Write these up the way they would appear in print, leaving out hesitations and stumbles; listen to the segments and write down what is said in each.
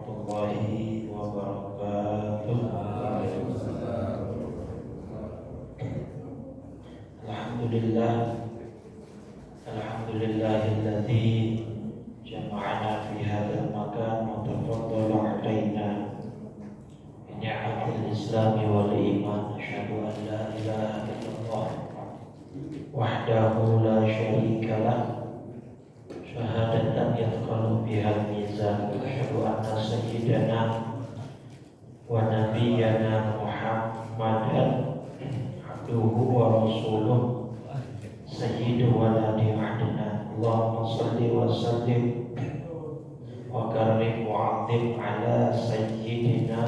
warahmatullahi wabarakatuh. Alhamdulillah, alhamdulillahilladzi jama'ana fi hadzal makan wa tafaddala 'alaina bi ni'matil islami wal iman. Asyhadu an la ilaha illallah wahdahu la syarika lah, syahadatan yadkhulu bihal mizan. Asyhadu anna sayyidana wa nabiyyana Muhammadan abduhu wa rasuluh sayyidu waladi adnan. Allahumma salli wa sallim wa karim wa 'azzim ala sayyidina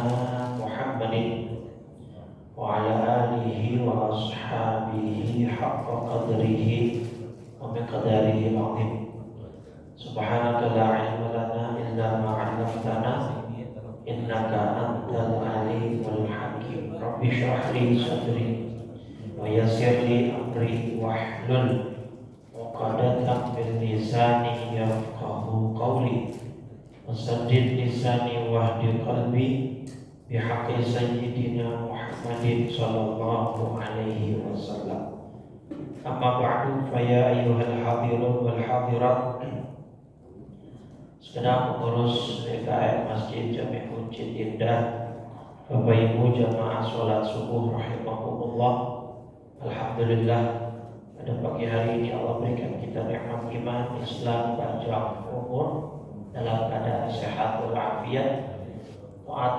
Muhammadin wa ala alihi wa ashabihi haqqa qadrihi wa miqdarihi al-'azim. Subhanaka la ilma lana illa ma 'allamtana innaka antal alimul hakim. Rabbi shrah li sadri wa yassir li amri wahlul 'uqdatam min lisani yafqahu qawli wasaddid lisani wahdi qalbi bihaqqi sayyidina Muhammadin sallallahu alaihi wasallam. Amma ba'du, fa ya ayyuhal hadirun wal hadirat, sedang mengurus DKM Masjid Jami' Masjid Indah, Bapak Ibu jamaah sholat subuh rahimahumullah. Alhamdulillah, pada pagi hari ini Allah berikan kita nikmat iman, Islam, panjang umur, dalam keadaan sehat walafiat. Taat,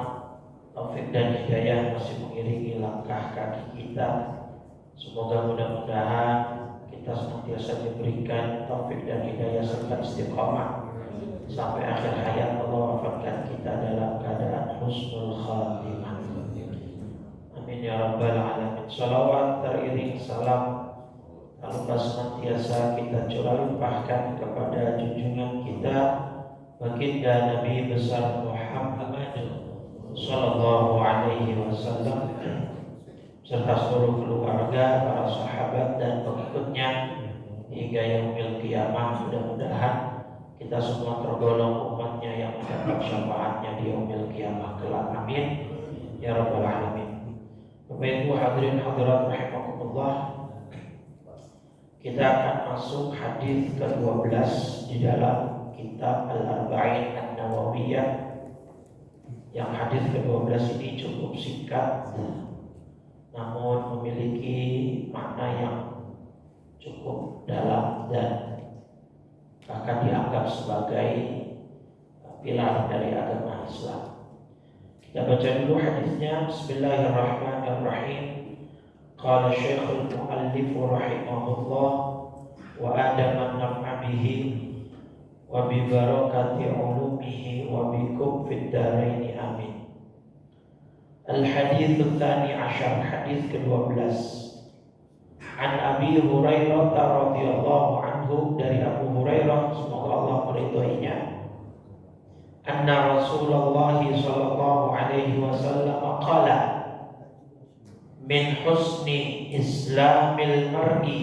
taufik dan hidayah masih mengiringi langkah kaki kita. Semoga mudah-mudahan kita senantiasa diberikan taufik dan hidayah serta istiqamah sampai akhir hayat. Allah wafatkan kita dalam keadaan husnul khatimah. Amin ya rabbal alamin. Salawat teriring salam tak lupa senantiasa kita curah limpahkan kepada junjungan kita baginda Nabi besar Muhammad sallallahu alaihi wasallam serta seluruh keluarga, para sahabat dan pengikutnya hingga yaumil qiyamah. Mudah-mudahan kita semua tergolong umatnya yang mendapat syafaatnya di yaumil qiyamah kelak. Amin ya rabbal alamin. Bapak Ibu hadirin hadirat rahimakumullah, kita akan masuk hadis ke-12 di dalam kitab Al-Arba'in An-Nawawiyah. Yang hadis ke-12 ini cukup singkat namun memiliki makna yang cukup dalam dan bahkan dianggap sebagai pilar dari agama Islam. Kita baca dulu hadisnya. Bismillahirrahmanirrahim. Qala Syekhul Mu'allif rahimahullah wa adama naf'a bihi wa bi barakati ulumihi wa bikum fid dharain amin. Al-hadits tsani asyar, hadis ke-12. An Abi Hurairah radhiyallahu anhu, dari Abu Hurairah semoga Allah meridhoinya, anna Rasulullah sallallahu alaihi wasallam qala min husni islamil mar'i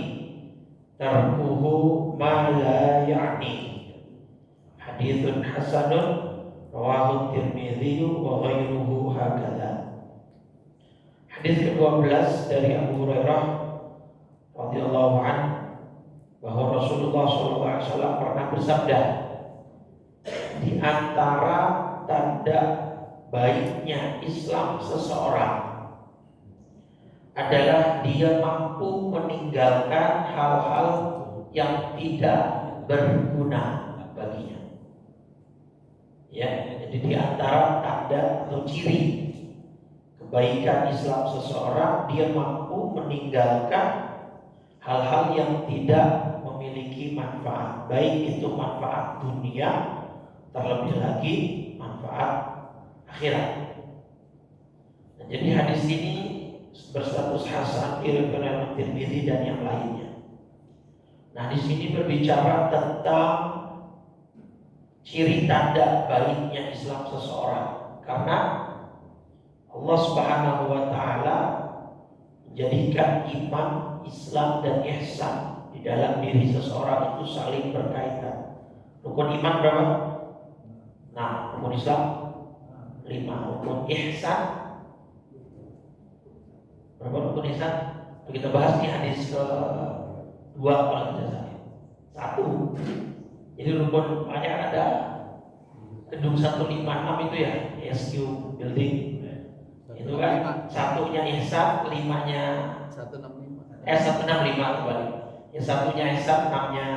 tarkuhu ma la ya'ni. Haditsun hasanun rawahu Tirmidzi wa ghairuhu hakadha. Hadis ke-12 dari Abu Hurairah radhiyallahu anhu bahwa Rasulullah SAW pernah bersabda, di antara tanda baiknya Islam seseorang adalah dia mampu meninggalkan hal-hal yang tidak berguna baginya. Ya, jadi di antara tanda atau ciri kebaikan Islam seseorang, dia mampu meninggalkan hal-hal yang tidak memiliki manfaat, baik itu manfaat dunia, terlebih lagi manfaat akhirat. Nah, jadi hadis ini berstatus hasan, diriwayatkan oleh Tirmidzi dan yang lainnya. Nah, di sini berbicara tentang ciri tanda baiknya Islam seseorang, karena Allah Subhanahu wa taala menjadikan iman, Islam dan ihsan di dalam diri seseorang itu saling berkaitan. Rukun iman berapa? Nah, rukun Islam rukun ihsan. Berapa rukun ihsan? Kita bahas di hadis ke-2 kalau tidak salah. 1. Jadi rukun makanya ada gedung 156 itu ya, SQ building. Itu kan satunya ihsan, 5-nya 165 kembali. Yang satunya ihsan, 6-nya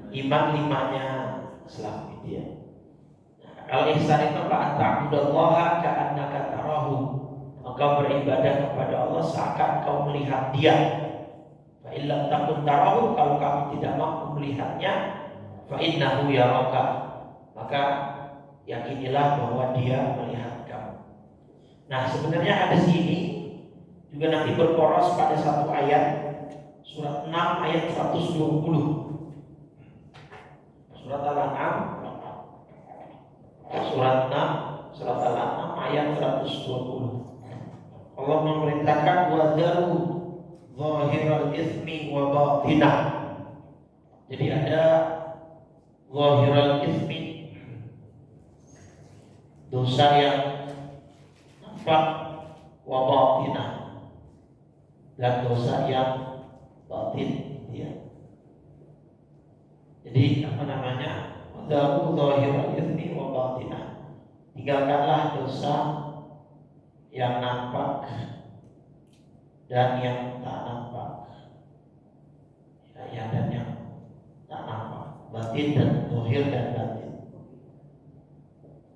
iman, 5-nya Islam gitu ya. Nah, kalau ihsan itu ta'budallaha ka'annaka tarahu. Engkau beribadah kepada Allah seakan kau melihat Dia. Fa illam takun tarahu, kalau kamu tidak mampu melihatnya, fa innahu yaraka. Maka yakinilah bahwa Dia melihat kamu. Nah, sebenarnya hadis ini juga nanti berporos pada satu ayat, surat 6 ayat 120. Surat Al-An'am, surat Al-An'am ayat 120. Allah memerintahkan wadharu zahiral itsmi wa batinah. Jadi ada zahiral itsmi, dosa yang nampak, wa batinah, dan dosa yang batin ya. Jadi apa namanya? Wadharu zahiral itsmi wa batinah. Tinggalkanlah dosa yang nampak dan yang tak nampak. Ya, dan yang tak nampak, batin dan zahir dan batin.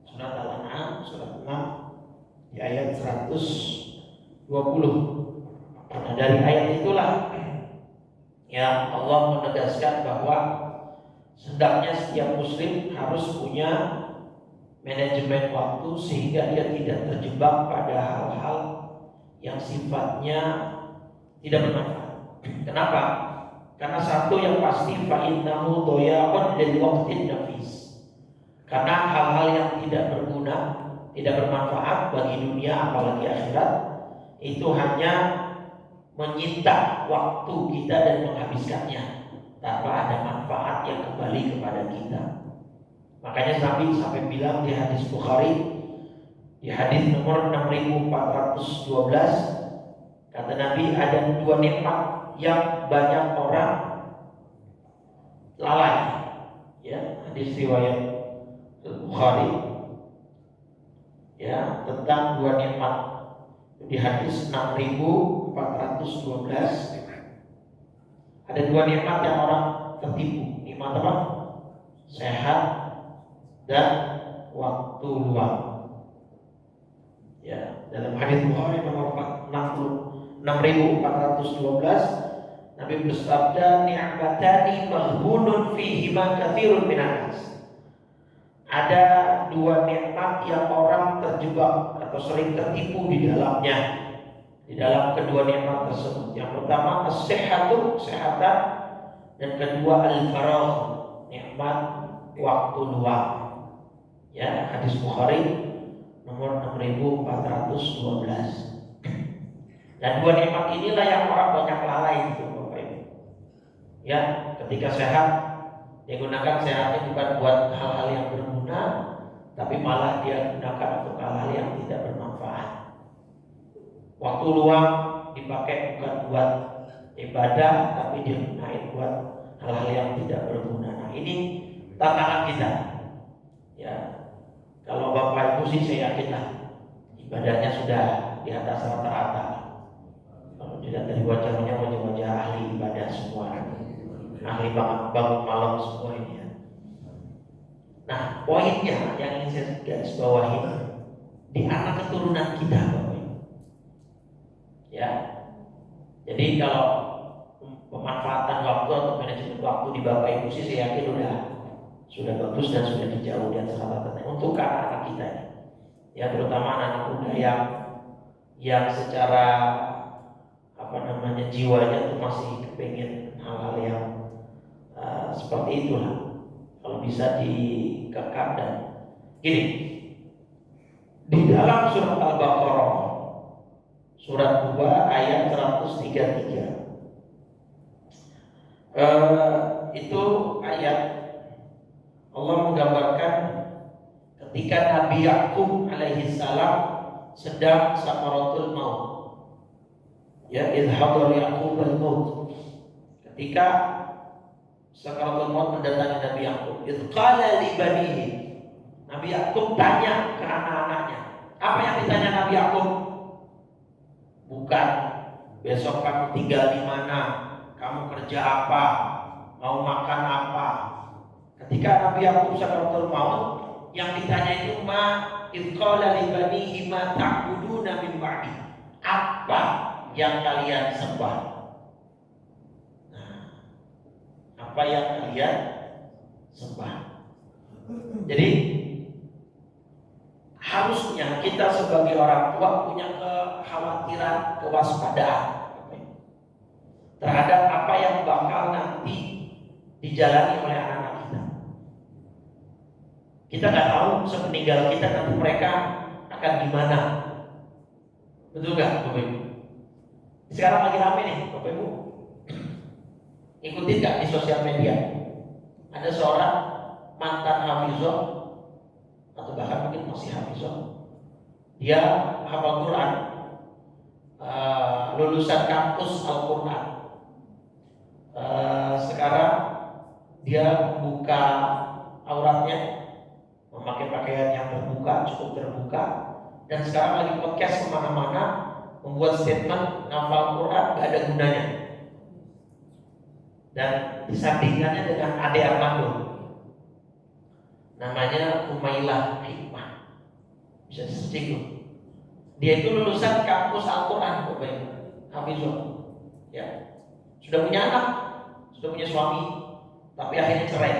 Surat Al-An'am surat 6 di ayat 120. Nah, dari ayat itulah ya Allah menegaskan bahwa hendaknya setiap muslim harus punya manajemen waktu sehingga dia tidak terjebak pada hal-hal yang sifatnya tidak bermanfaat. Kenapa? Karena satu yang pasti, fa innahu dhaya'un lil waqtin nafis. Karena hal-hal yang tidak berguna, tidak bermanfaat bagi dunia apalagi akhirat, itu hanya menyita waktu kita dan menghabiskannya tanpa ada manfaat yang kembali kepada kita. Makanya Nabi sampai bilang di hadis Bukhari, di hadis nomor 6412, kata Nabi, ada 2 nikmat yang banyak orang lalai. Ya, hadis riwayat Bukhari ya tentang 2 nikmat. Di hadis 6412 ada 2 nikmat yang orang tertipu. Nikmat apa? Sehat dan waktu luang. Ya, dalam hadis Bukhari nomor 6412 Nabi bersabda, ni'matani maghbunun fihima katsirun minan nas. Ada 2 nikmat yang orang terjebak atau sering tertipu di dalamnya, di dalam kedua nikmat tersebut. Yang pertama as-sihhatu, kesehatan, dan kedua al-faragh, nikmat waktu luang. Ya, hadis Bukhari nomor 6412. Dan 2 nikmat inilah yang orang banyak lalai gitu Bapak Ibu. Ya, ketika sehat, dia gunakan sehatnya bukan buat hal-hal yang berguna, tapi malah dia gunakan untuk hal-hal yang tidak bermanfaat. Waktu luang dipakai bukan buat ibadah, tapi dia gunakan buat hal-hal yang tidak berguna. Nah, ini tantangan kita. Ya, kalau Bapak Ibu sih saya yakinlah ibadahnya sudah di atas rata-rata. Kalau dilihat dari wajahnya, wajah-wajah ahli ibadah semua, ahli bangun malam semua ini ya. Nah, poinnya yang ingin saya garis bawahi di anak keturunan kita Bapak Ibu. Ya, jadi kalau pemanfaatan waktu atau manajemen waktu di Bapak Ibu sih saya yakin sudah bagus dan sudah dijauh di atas rata-rata untuk anak-anak kita ini. Ya, terutama anak-anak muda yang secara jiwanya tuh masih kepengen hal-hal yang seperti itulah. Kalau bisa dikekang dan gini. Di dalam surat Al-Baqarah surat 2 ayat 133 itu ayat Allah menggambarkan ketika Nabi Yakub alaihi salam sedang sakaratul maut. Ya, idhadar Yakub al-maut. Ketika sakaratul maut mendatangi Nabi Yakub, idqala li banihi. Nabi Yakub tanya ke anak-anaknya. Apa yang ditanya Nabi Yakub? Bukan besok kamu tinggal di mana, kamu kerja apa, mau makan apa. Ketika Nabi Yakub sakaratul maut, yang ditanya itu ma idqala li banihi ma ta'buduna min ba'di. Apa yang kalian sembah? Nah, apa yang kalian sembah? Jadi harusnya kita sebagai orang tua punya kekhawatiran, kewaspadaan terhadap apa yang bakal nanti dijalani oleh anak-anak kita. Kita nggak tahu sepeninggal kita nanti mereka akan gimana, betul nggak, Bapak Ibu? Sekarang lagi rame nih, Bapak Ibu. Ikutin nggak di sosial media? Ada seorang mantan hafizah atau bahkan mungkin masih hafizah. Dia hafal Quran, lulusan kampus Al-Quran. Sekarang dia membuka auratnya, memakai pakaian yang terbuka, cukup terbuka, dan sekarang lagi podcast kemana-mana, membuat statement ngafal Quran gak ada gunanya, dan disandingkannya dengan Ade Armando, namanya Umailah Hikmah, bisa searching tuh. Dia itu lulusan kampus Al-Quran, Bapak Ibu, hafizah, ya, sudah punya anak, sudah punya suami, tapi akhirnya cerai,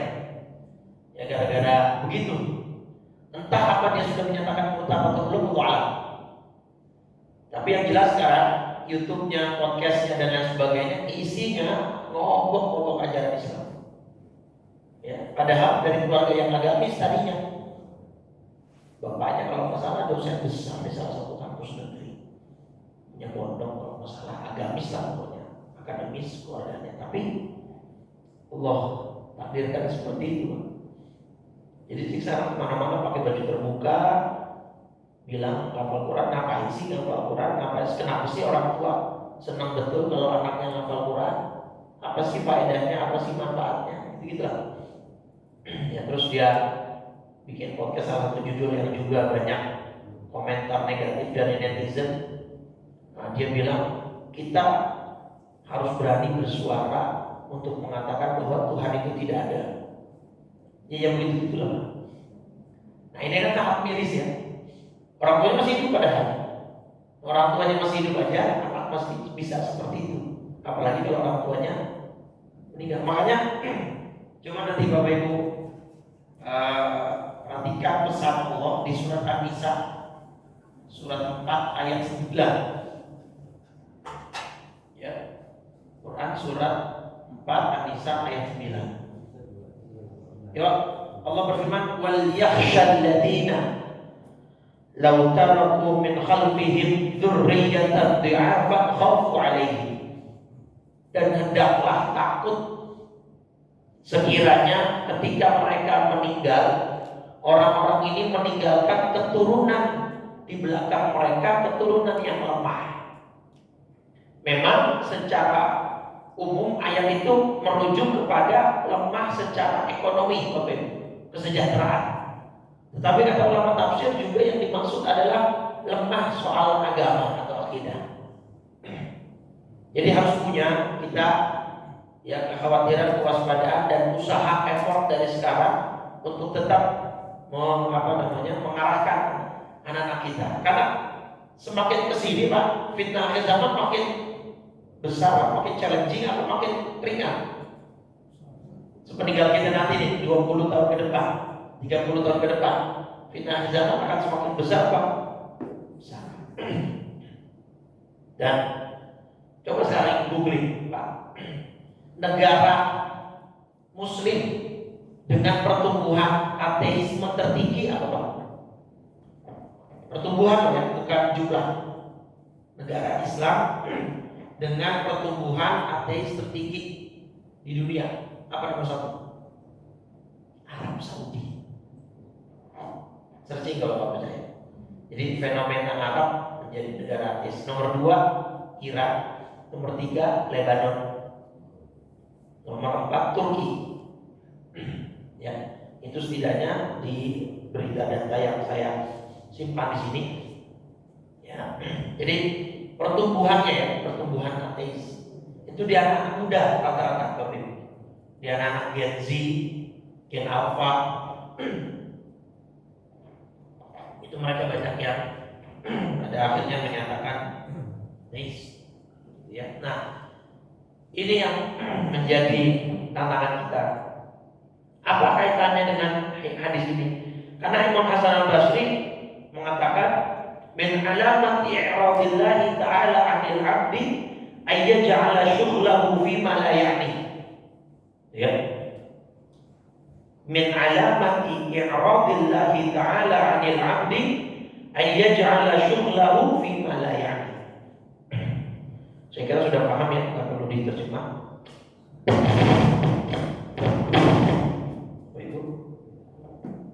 ya gara-gara begitu. Entah apa dia sudah menyatakan murtad atau belum, Allah alam. Tapi yang jelas sekarang YouTube-nya, podcast-nya dan lain sebagainya isinya ngobok-ngobok ajaran Islam. Ya, padahal dari keluarga yang agamis tadinya. Bapaknya kalau nggak salah dosen besar di salah satu kampus negeri, punya pondok kalau nggak salah, agamis lah pokoknya, akademis keluarganya. Tapi Allah takdirkan seperti itu. Jadi sekarang kemana-mana pakai baju terbuka, bilang ngapal Quran, ngapain sih ngapal Quran? Ngapain sih? Kenapa sih orang tua senang betul kalau anaknya ngapal Quran? Apa sih faedahnya? Apa sih manfaatnya? Gitu lah. Ya, terus dia bikin podcast salah satu judul yang juga banyak komentar negatif dari netizen. Nah, dia bilang kita harus berani bersuara untuk mengatakan bahwa Tuhan itu tidak ada. Ya yang begitu itulah. Nah ini kan tahap miris ya. Orang tuanya masih hidup padahal. Orang tuanya masih hidup aja, anak masih bisa seperti itu. Apalagi kalau orang tuanya meninggal. Makanya cuma nanti Bapak Ibu perhatikan pesan Allah di surat An-Nisa surat 4 ayat 9. Ya. Quran surat 4 An-Nisa ayat 9. Ya, Allah berfirman, wal yakhshal ladina law taraku min khalfihim dzurriyyatan dhi'afan khafu 'alaihim. Dan hendaklah takut sekiranya ketika mereka meninggal, orang-orang ini meninggalkan keturunan di belakang mereka, keturunan yang lemah. Memang secara umum ayat itu merujuk kepada lemah secara ekonomi, Bapak Ibu, kesejahteraan. Tetapi kata ulama tafsir juga yang dimaksud adalah lemah soal agama atau akidah. Jadi harus punya kita ya kekhawatiran, kewaspadaan dan usaha effort dari sekarang untuk tetap mengarahkan anak-anak kita. Karena semakin kesini Pak, fitnah akhir zaman makin besar, makin challenging atau makin ringan. Sepeninggal kita nanti nih 20 tahun ke depan, 30 tahun ke depan, fitnah zaman akan semakin besar Pak. Besar. Dan coba sekarang googling Pak, negara Muslim dengan pertumbuhan ateisme tertinggi apa Pak? Pertumbuhan ya, bukan jumlah. Negara Islam dengan pertumbuhan ateis tertinggi di dunia, apa nomor satu? Arab Saudi. Searching kalau nggak percaya. Jadi fenomena Arab menjadi negara ateis. Nomor 2 Irak, nomor 3 Lebanon, nomor 4 Turki. Ya, itu setidaknya di berita data yang saya simpan di sini. Ya, jadi pertumbuhan ateis itu di anak muda rata-rata, di anak Gen Z, Gen Alpha. Itu mereka banyak yang pada akhirnya menyatakan ateis. Ya, nah ini yang menjadi tantangan kita. Apa kaitannya dengan hadis ini? Karena Imam Hasan al-Basri mengatakan min alamat i'radillahi ta'ala 'anil 'abdi ay yaj'ala syughlahu fi ma la ya'ni. Ya. Min alamat i'radillahi ta'ala 'anil 'abdi ay yaj'ala syughlahu fi ma la ya'ni. Saya kira sudah paham ya, nggak perlu diterjemah.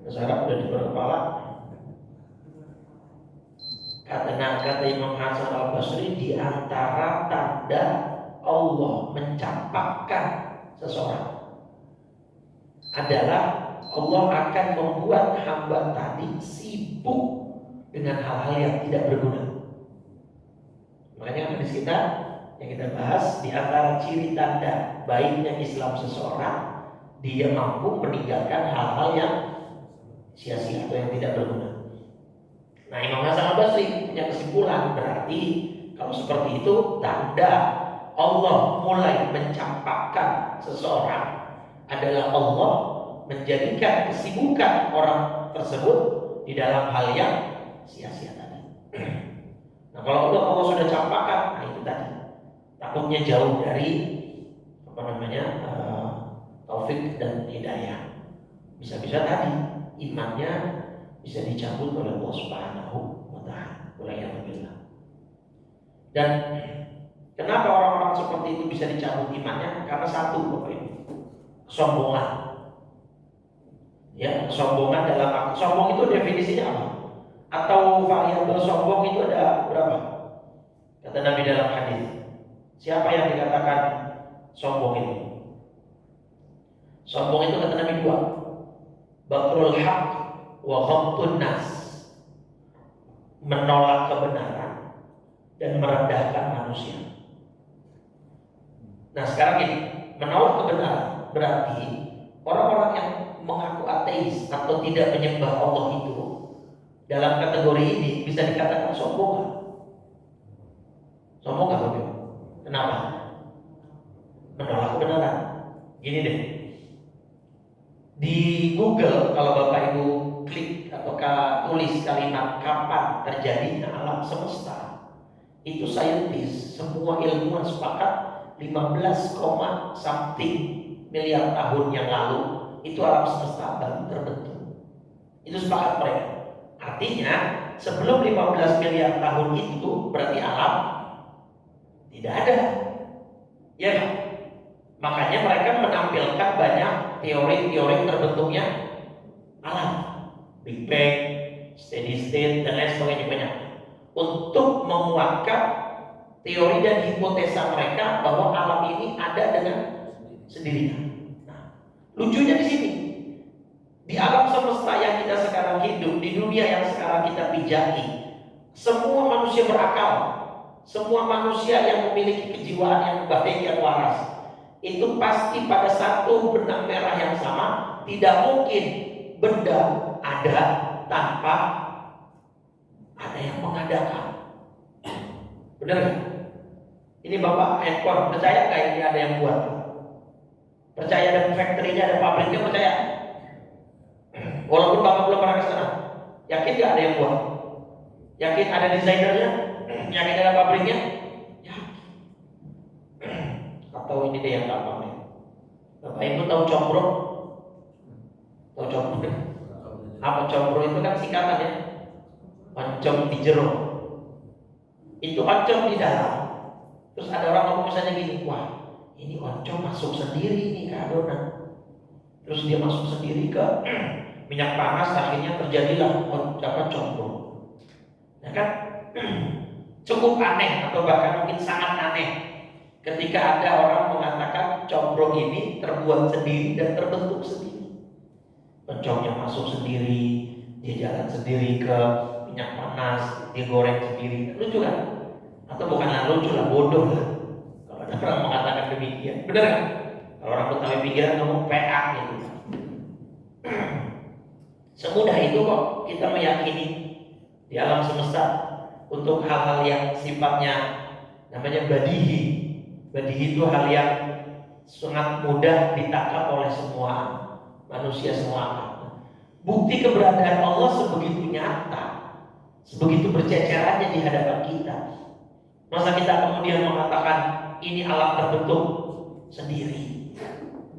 Sarap udah di kepala. Kata Imam Hasan al-Basri, di antara tanda Allah mencampakkan seseorang adalah Allah akan membuat hamba tadi sibuk dengan hal-hal yang tidak berguna. Makanya hadis kita yang kita bahas, di antara ciri tanda baiknya Islam seseorang, dia mampu meninggalkan hal-hal yang sia-sia atau yang tidak berguna. Nah, Imam Hasan al-Basri punya kesimpulan, berarti kalau seperti itu tanda Allah mulai mencampakkan seseorang adalah Allah menjadikan kesibukan orang tersebut di dalam hal yang sia-sia tadi. Nah, kalau Allah sudah campakkan, nah itu tadi takutnya jauh dari taufik dan hidayah. Bisa-bisa tadi imannya bisa dicabut oleh Allah Subhanahu wa taala. Waliyahillah. Dan kenapa orang-orang seperti itu bisa dicabut imannya? Karena satu, Bapak Ibu, kesombongan. Ya, kesombongan dalam arti sombong itu definisinya apa? Atau variabel sombong itu ada berapa? Kata Nabi dalam hadis. Siapa yang dikatakan sombong itu? Sombong itu kata Nabi 2. Batrul haq wa ghamtun nas, menolak kebenaran dan merendahkan manusia. Nah, sekarang ini menolak kebenaran berarti orang-orang yang mengaku ateis atau tidak menyembah Allah itu dalam kategori ini bisa dikatakan sombong. Sombong nggak, Bapak? Kenapa? Menolak kebenaran. Gini deh, di Google kalau Bapak Ibu klik atau tulis kalimat kapan terjadinya alam semesta, itu saintis semua ilmuwan sepakat 15, something miliar tahun yang lalu itu alam semesta baru terbentuk. Itu sepakat mereka. Artinya sebelum 15 miliar tahun itu berarti alam tidak ada. Ya kan? Makanya mereka menampilkan banyak teori-teori terbentuknya alam, Big Bang, steady state dan lain sebagainya banyak, untuk menguatkan teori dan hipotesa mereka bahwa alam ini ada dengan sendirinya. Nah, lucunya di sini, di alam semesta yang kita sekarang hidup, di dunia yang sekarang kita pijaki, semua manusia berakal, semua manusia yang memiliki kejiwaan yang baik, yang waras, itu pasti pada satu benang merah yang sama. Tidak mungkin benda ada tanpa ada yang mengadakan. Benar? Ini Bapak handphone, percaya nggak ini ada yang buat? Percaya ada factory-nya, ada pabriknya, percaya? Walaupun Bapak belum pernah ke sana, yakin nggak ada yang buat? Yakin ada desainernya? Yakin ada pabriknya? Atau ini deh yang gampang nih. Bapak Ibu tahu combro? Tahu combro? Apa combro itu kan singkatan ya? Oncom di jero. Itu oncom di dalam. Terus ada orang ngomong misalnya gini, wah ini oncom masuk sendiri nih ke adonan. Terus dia masuk sendiri ke minyak panas, akhirnya terjadilah combro. Ya kan? Cukup aneh atau bahkan mungkin sangat aneh ketika ada orang mengatakan combro ini terbuat sendiri dan terbentuk sendiri. Pencongnya masuk sendiri, dia jalan sendiri ke minyak panas, dia goreng sendiri. Lucu kan? Atau bukanlah lucu lah, bodoh lah kalau ada orang mengatakan demikian. Benar kan? Kalau orang Betawi pikiran ngomong PA gitu. Semudah itu kok kita meyakini di alam semesta untuk hal-hal yang sifatnya namanya badihi. Badihi itu hal yang sangat mudah ditangkap oleh semua manusia, semua. Bukti keberadaan Allah sebegitu nyata, sebegitu bercecerannya di hadapan kita. Masa kita kemudian mengatakan ini alam terbentuk sendiri?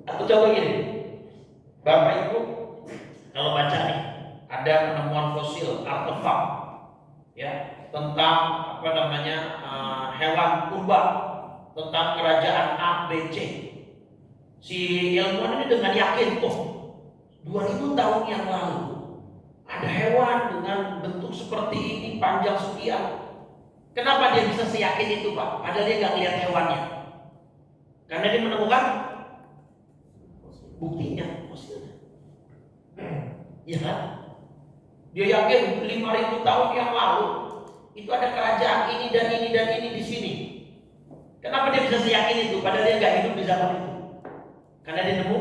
Atau coba gini, Bapak Ibu kalau baca nih ada penemuan fosil artefak ya tentang hewan purba, tentang kerajaan A, B, C. Si ilmuwan ini dengan yakin 2000 tahun yang lalu ada hewan dengan bentuk seperti ini, panjang sekian. Kenapa dia bisa seyakin itu, Pak? Padahal dia nggak lihat hewannya. Karena dia menemukan buktinya, fosilnya. Ya kan? Dia yakin 5000 tahun yang lalu itu ada kerajaan ini dan ini dan ini di sini. Kenapa dia bisa seyakin itu? Padahal dia nggak hidup di zaman itu. Karena dia nemu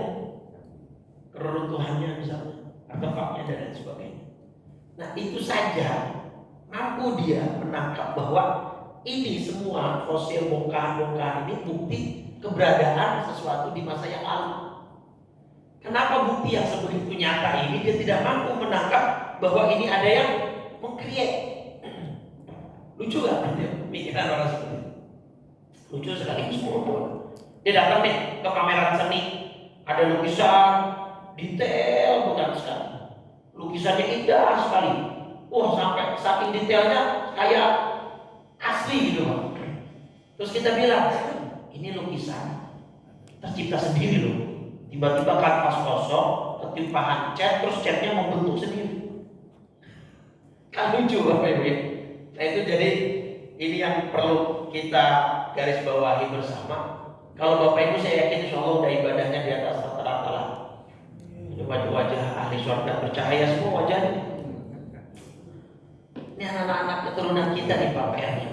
keruntuhannya misalnya, artefaknya dan lain sebagainya. Nah itu saja mampu dia menangkap bahwa ini semua fosil bongkahan-bongkahan ini bukti keberadaan sesuatu di masa yang lalu. Kenapa bukti yang sebegitu nyata ini dia tidak mampu menangkap bahwa ini ada yang mengkreat? Lucu gak pikiran orang seperti itu? Lucu sekali semua. Dia datang nih ke pameran seni, ada lukisan detail bukan sekali, lukisannya indah sekali. Wah sampai saking detailnya kayak asli gitu Pak. Terus kita bilang ini lukisan tercipta sendiri loh. Tiba-tiba kanvas kosong, ketimpahan cat, terus catnya membentuk sendiri. Kan lucu Bapak Ibu ya. Nah itu jadi ini yang perlu kita garis bawahi bersama. Kalau Bapak Ibu saya yakin insya Allah udah ibadahnya di atas rata-rata lah. Wajah-wajah ahli surga bercahaya semua wajahnya. Ini anak-anak keturunan kita nih Pak PR-nya.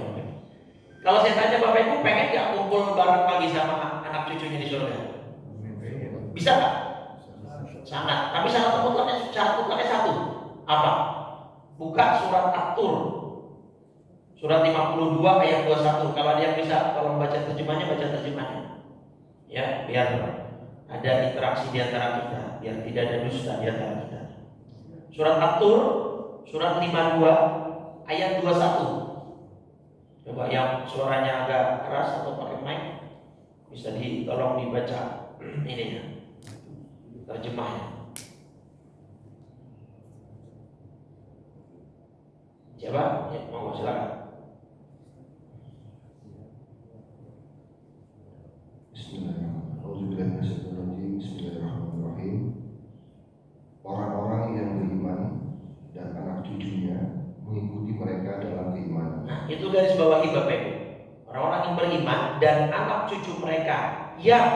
Kalau saya tanya Bapak Ibu pengen gak kumpul bareng lagi sama anak cucunya di surga? Bisa gak? Sangat. Tapi syarat mutlaknya satu. Apa? Buka surat At-Tur. Surat 52 ayat 21. Kalau ada yang bisa tolong baca terjemahnya, baca terjemahnya. Ya, biar ada interaksi di antara kita, biar tidak ada dusta di antara kita. Surat At-Tur, surat 52 ayat 21. Coba yang suaranya agak keras atau pakai mic bisa tolong dibaca ininya, terjemahnya. Coba, ya, mau silakan. Bismillahirrahmanirrahim. Orang-orang yang beriman dan anak cucunya mengikuti mereka dalam keimanan. Nah, itu garis bawahi Bapak Ibu. Orang-orang yang beriman dan anak cucu mereka yang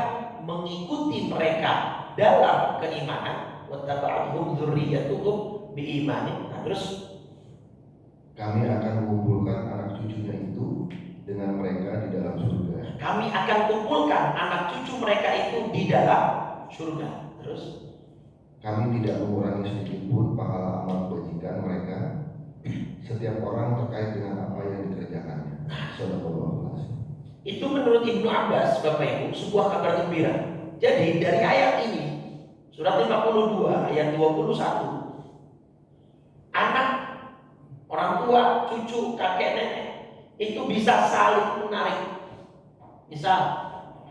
mengikuti mereka dalam keimanan. Wattaba'athum dzurriyyatuhum biimanin. Nah, terus kami akan mengumpulkan anak cucunya itu dengan mereka di dalam surga. Kami akan kumpulkan anak cucu mereka itu di dalam surga. Terus kami tidak mengurangi sedikit pun pahala amal kebajikan mereka setiap orang terkait dengan apa yang dikerjakannya. Subhanallah. Itu menurut Ibnu Abbas Bapak Ibu sebuah kabar gembira. Jadi dari ayat ini surat 52 ayat 21, anak, orang tua, cucu, kakek, nenek itu bisa saling menarik. Misal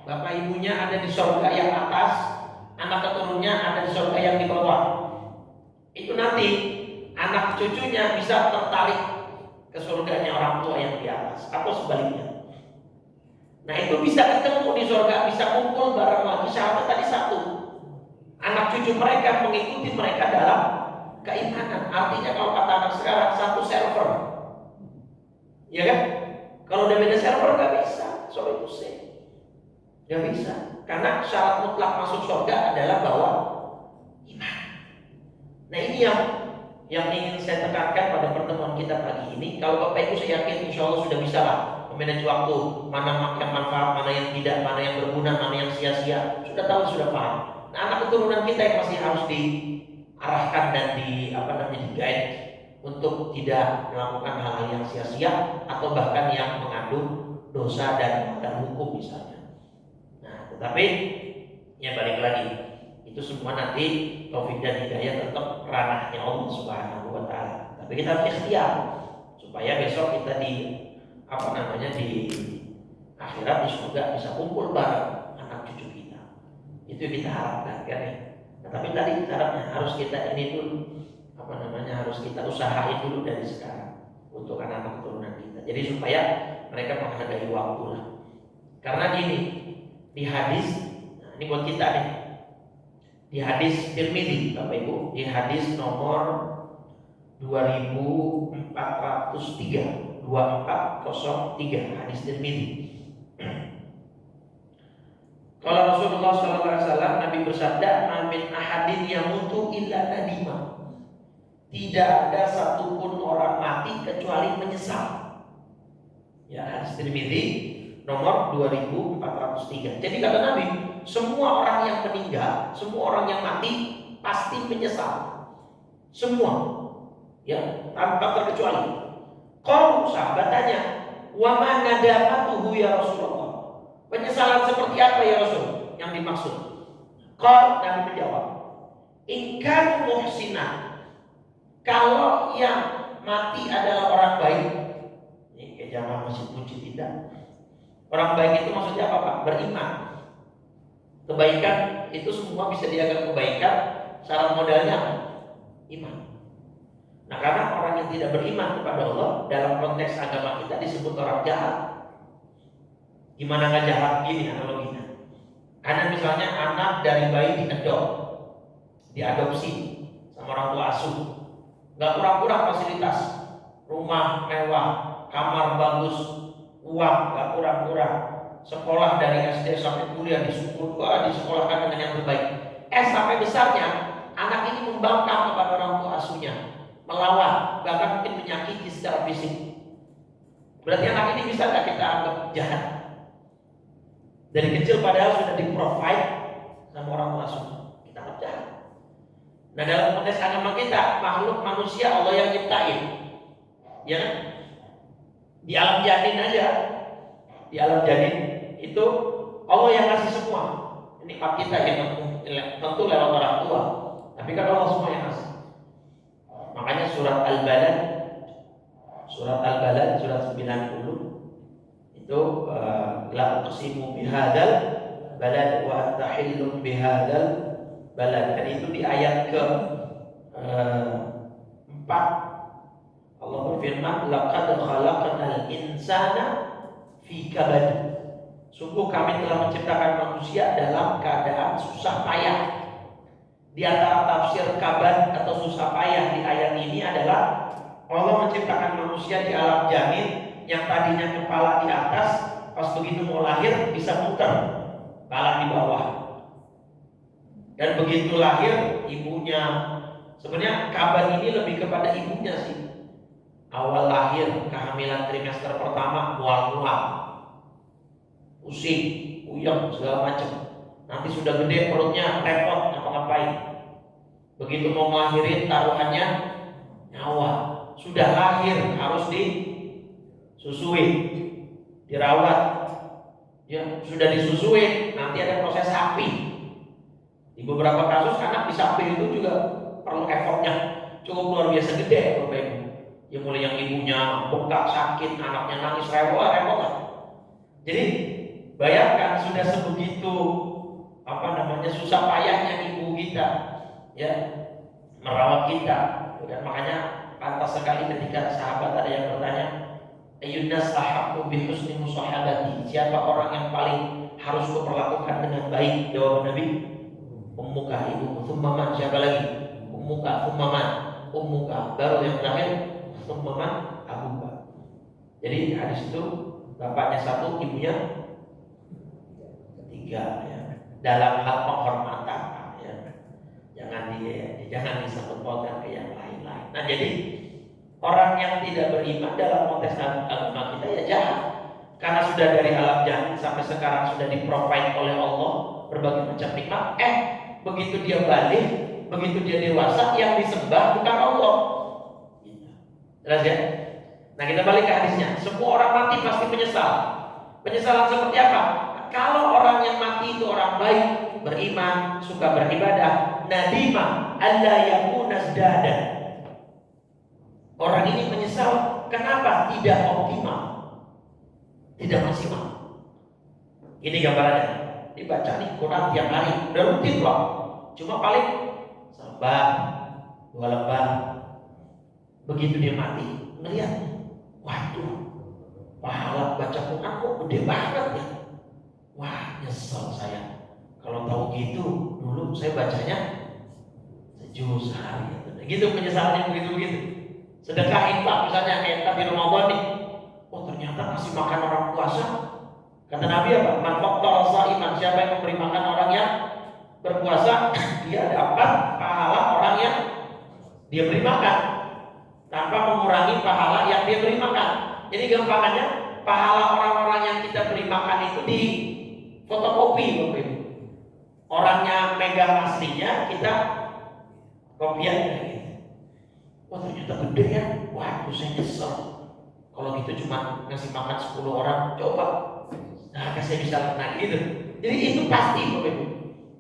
bapak ibunya ada di surga yang atas, anak keturunnya ada di surga yang di bawah. Itu nanti anak cucunya bisa tertarik ke surganya orang tua yang di atas atau sebaliknya. Nah itu bisa ketemu di surga, bisa kumpul bareng lagi. Syaratnya tadi satu, anak cucu mereka mengikuti mereka dalam keimanan. Artinya kalau kata anak sekarang satu server, ya kan? Kalau udah beda server nggak bisa, sorry to say, nggak bisa. Karena syarat mutlak masuk surga adalah bahwa iman. Nah ini yang ingin saya tekankan pada pertemuan kita pagi ini. Kalau Bapak Ibu saya yakin insya Allah sudah bisa lah memanage waktu, mana yang manfaat, mana yang tidak, mana yang berguna, mana yang sia-sia. Sudah tahu, sudah paham. Nah anak keturunan kita yang masih harus diarahkan dan di-guide untuk tidak melakukan hal-hal yang sia-sia atau bahkan yang mengandung dosa dan melanggar hukum misalnya. Nah tetapi ya balik lagi, itu semua nanti taufik dan hidayah tetap ranahnya Allah Subhanahu wa taala. Tapi kita harus ikhtiar supaya besok kita di akhirat di surga bisa kumpul bareng anak cucu kita. Itu yang kita harapkan kan ya. Nah, tapi tadi syaratnya harus kita ini dulu harus kita usahain dulu dari sekarang untuk anak-anak keturunan kita. Jadi supaya mereka menghargai waktu lah. Karena gini, di hadis, nah ini buat kita nih. Di hadis Tirmidzi, Bapak Ibu, di hadis nomor 2403, 2403 hadis Tirmidzi. Kalau Rasulullah SAW Nabi bersabda, "Amin ahadin yamutu illa nadima." Tidak ada satupun orang mati kecuali menyesal. Ya, hadis Tirmidzi nomor 2403. Jadi kata Nabi, semua orang yang meninggal, semua orang yang mati pasti menyesal. Semua, ya, tanpa terkecuali. Qalu, sahabat tanya, "Wa ma nadamatuhu ya Rasulullah?" Penyesalan seperti apa ya Rasul yang dimaksud? Qala, Nabi menjawab, "In kanu muhsinah." Kalau yang mati adalah orang baik, ini kayak jamaah masih puji tidak. Orang baik itu maksudnya apa Pak? Beriman. Kebaikan itu semua bisa dianggap kebaikan. Syarat modalnya apa? Iman. Nah karena orang yang tidak beriman kepada Allah dalam konteks agama kita disebut orang jahat. Gimana nggak jahat? Gini analoginya. Ada misalnya anak dari bayi diadopsi sama orang tua asuh. Nggak kurang-kurang fasilitas, rumah mewah, kamar bagus, uang nggak kurang-kurang, sekolah dari SD sampai kuliah disekolahkan dengan yang terbaik. Sampai besarnya anak ini membangkang kepada orang tua asuhnya, melawan, bahkan mungkin menyakiti secara fisik. Berarti anak ini bisa nggak kita anggap jahat? Dari kecil padahal sudah di-provide sama orang tua asuh, kita anggap jahat. Nah dalam konteks agama kita, makhluk manusia Allah yang ciptain, ya kan? Di alam janin aja, di alam janin itu Allah yang kasih semua. Nikmat kita yang tentu lewat orang tua, tapi kan Allah semua yang kasih. Makanya surat Al-Balad surat 90 itu la uqsimu bihadzal balad wa anta hillum bihadzal balad. Dan itu di ayat ke 4 Allah berfirman, laqad khalaqnal insana fi kabad. Sungguh kami telah menciptakan manusia dalam keadaan susah payah. Di antara tafsir kabad atau susah payah di ayat ini adalah Allah menciptakan manusia di alam janin yang tadinya kepala di atas, pas begitu mau lahir bisa muter, kepala di bawah. Dan begitu lahir ibunya, sebenarnya kabad ini lebih kepada ibunya sih. Awal lahir, kehamilan trimester pertama mual-mual, pusing, puyeng, segala macam. Nanti sudah gede perutnya repot ngapa-ngapain. Begitu mau ngelahirin taruhannya nyawa. Sudah lahir harus disusui, dirawat. Ya, sudah disusui, nanti ada proses apih. Di beberapa kasus anak disapih itu juga perlu effortnya cukup luar biasa gede, Bapak Ibu. Ya mulai yang ibunya bengkak sakit, anaknya nangis repot lah. Jadi bayangkan sudah sebegitu susah payahnya ibu kita ya merawat kita. Dan makanya pantas sekali ketika sahabat ada yang bertanya, ayyunas ahaqqu bi husni musahabati, siapa orang yang paling harus kuperlakukan dengan baik? Jawab Nabi, ummuka, ibumu. Thumma man, siapa lagi? Ummuka, thumma man. ummuka, baru yang terakhir tsumma man abuka. Jadi hadis itu bapaknya satu, ibunya tiga ya. Dalam hal penghormatan ya. Jangan disebut pautkan ke yang lain-lain. Nah, jadi orang yang tidak beriman dalam konteks agama kita ya jahat. Karena sudah dari alam janin sampai sekarang sudah di-provide oleh Allah berbagai macam nikmat. Begitu dia balik, begitu dia dewasa, yang disembah bukan Allah. Jelas ya? Nah, kita balik ke hadisnya. Semua orang mati pasti menyesal. Penyesalan seperti apa? Kalau orang yang mati itu orang baik, beriman, suka beribadah, nadima alla yakuna zdada. Orang ini menyesal kenapa tidak optimal, tidak maksimal. Ini gambarannya. Dibaca nih Quran tiap hari, udah rutin kok. Cuma paling sabar 2 lembar. Begitu dia mati, ngeliat, waduh, pahala baca Quran kok gede banget ya. Wah, nyesel saya. Kalau tahu gitu, dulu saya bacanya sejuz sehari. Gitu penyesalannya begitu-begitu. Sedekah infak misalnya kayak tadi Ramadan nih. Oh, ternyata ngasih makan orang puasa. Kata Nabi apa? Man fattara sha'iman, siapa yang memberi makan orang yang berpuasa, dia dapat pahala orang yang dia beri makan tanpa mengurangi pahala yang dia beri makan. Jadi gampangannya, pahala orang-orang yang kita beri makan itu di fotokopi, Bapak Ibu. Orangnya megang aslinya, kita kopian gitu. Wah, ternyata gede ya. Waduh, saya nyesel. Kalau gitu cuma ngasih makan 10 orang, coba. Nah, saya bisa kena gitu. Jadi itu pasti, Bapak Ibu.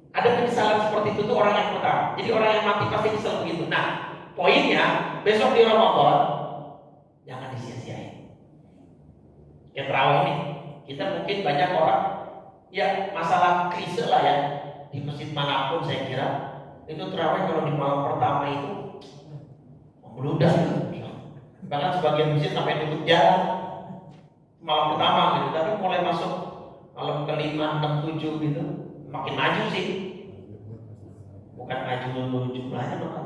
Ada penyesalan seperti itu tuh orang yang pertama. Jadi orang yang mati pasti nyesel begitu. Nah, poinnya besok di Ramadan jangan disia-siain. Kayak terawih nih, kita mungkin banyak orang ya masalah krisis lah ya di masjid manapun saya kira itu terawih kalau di malam pertama itu membludak. Bahkan sebagian masjid sampai tutup jalan malam pertama gitu, tapi mulai masuk malam ke-5, 6, 7 gitu makin maju sih, bukan maju jumlahnya bahkan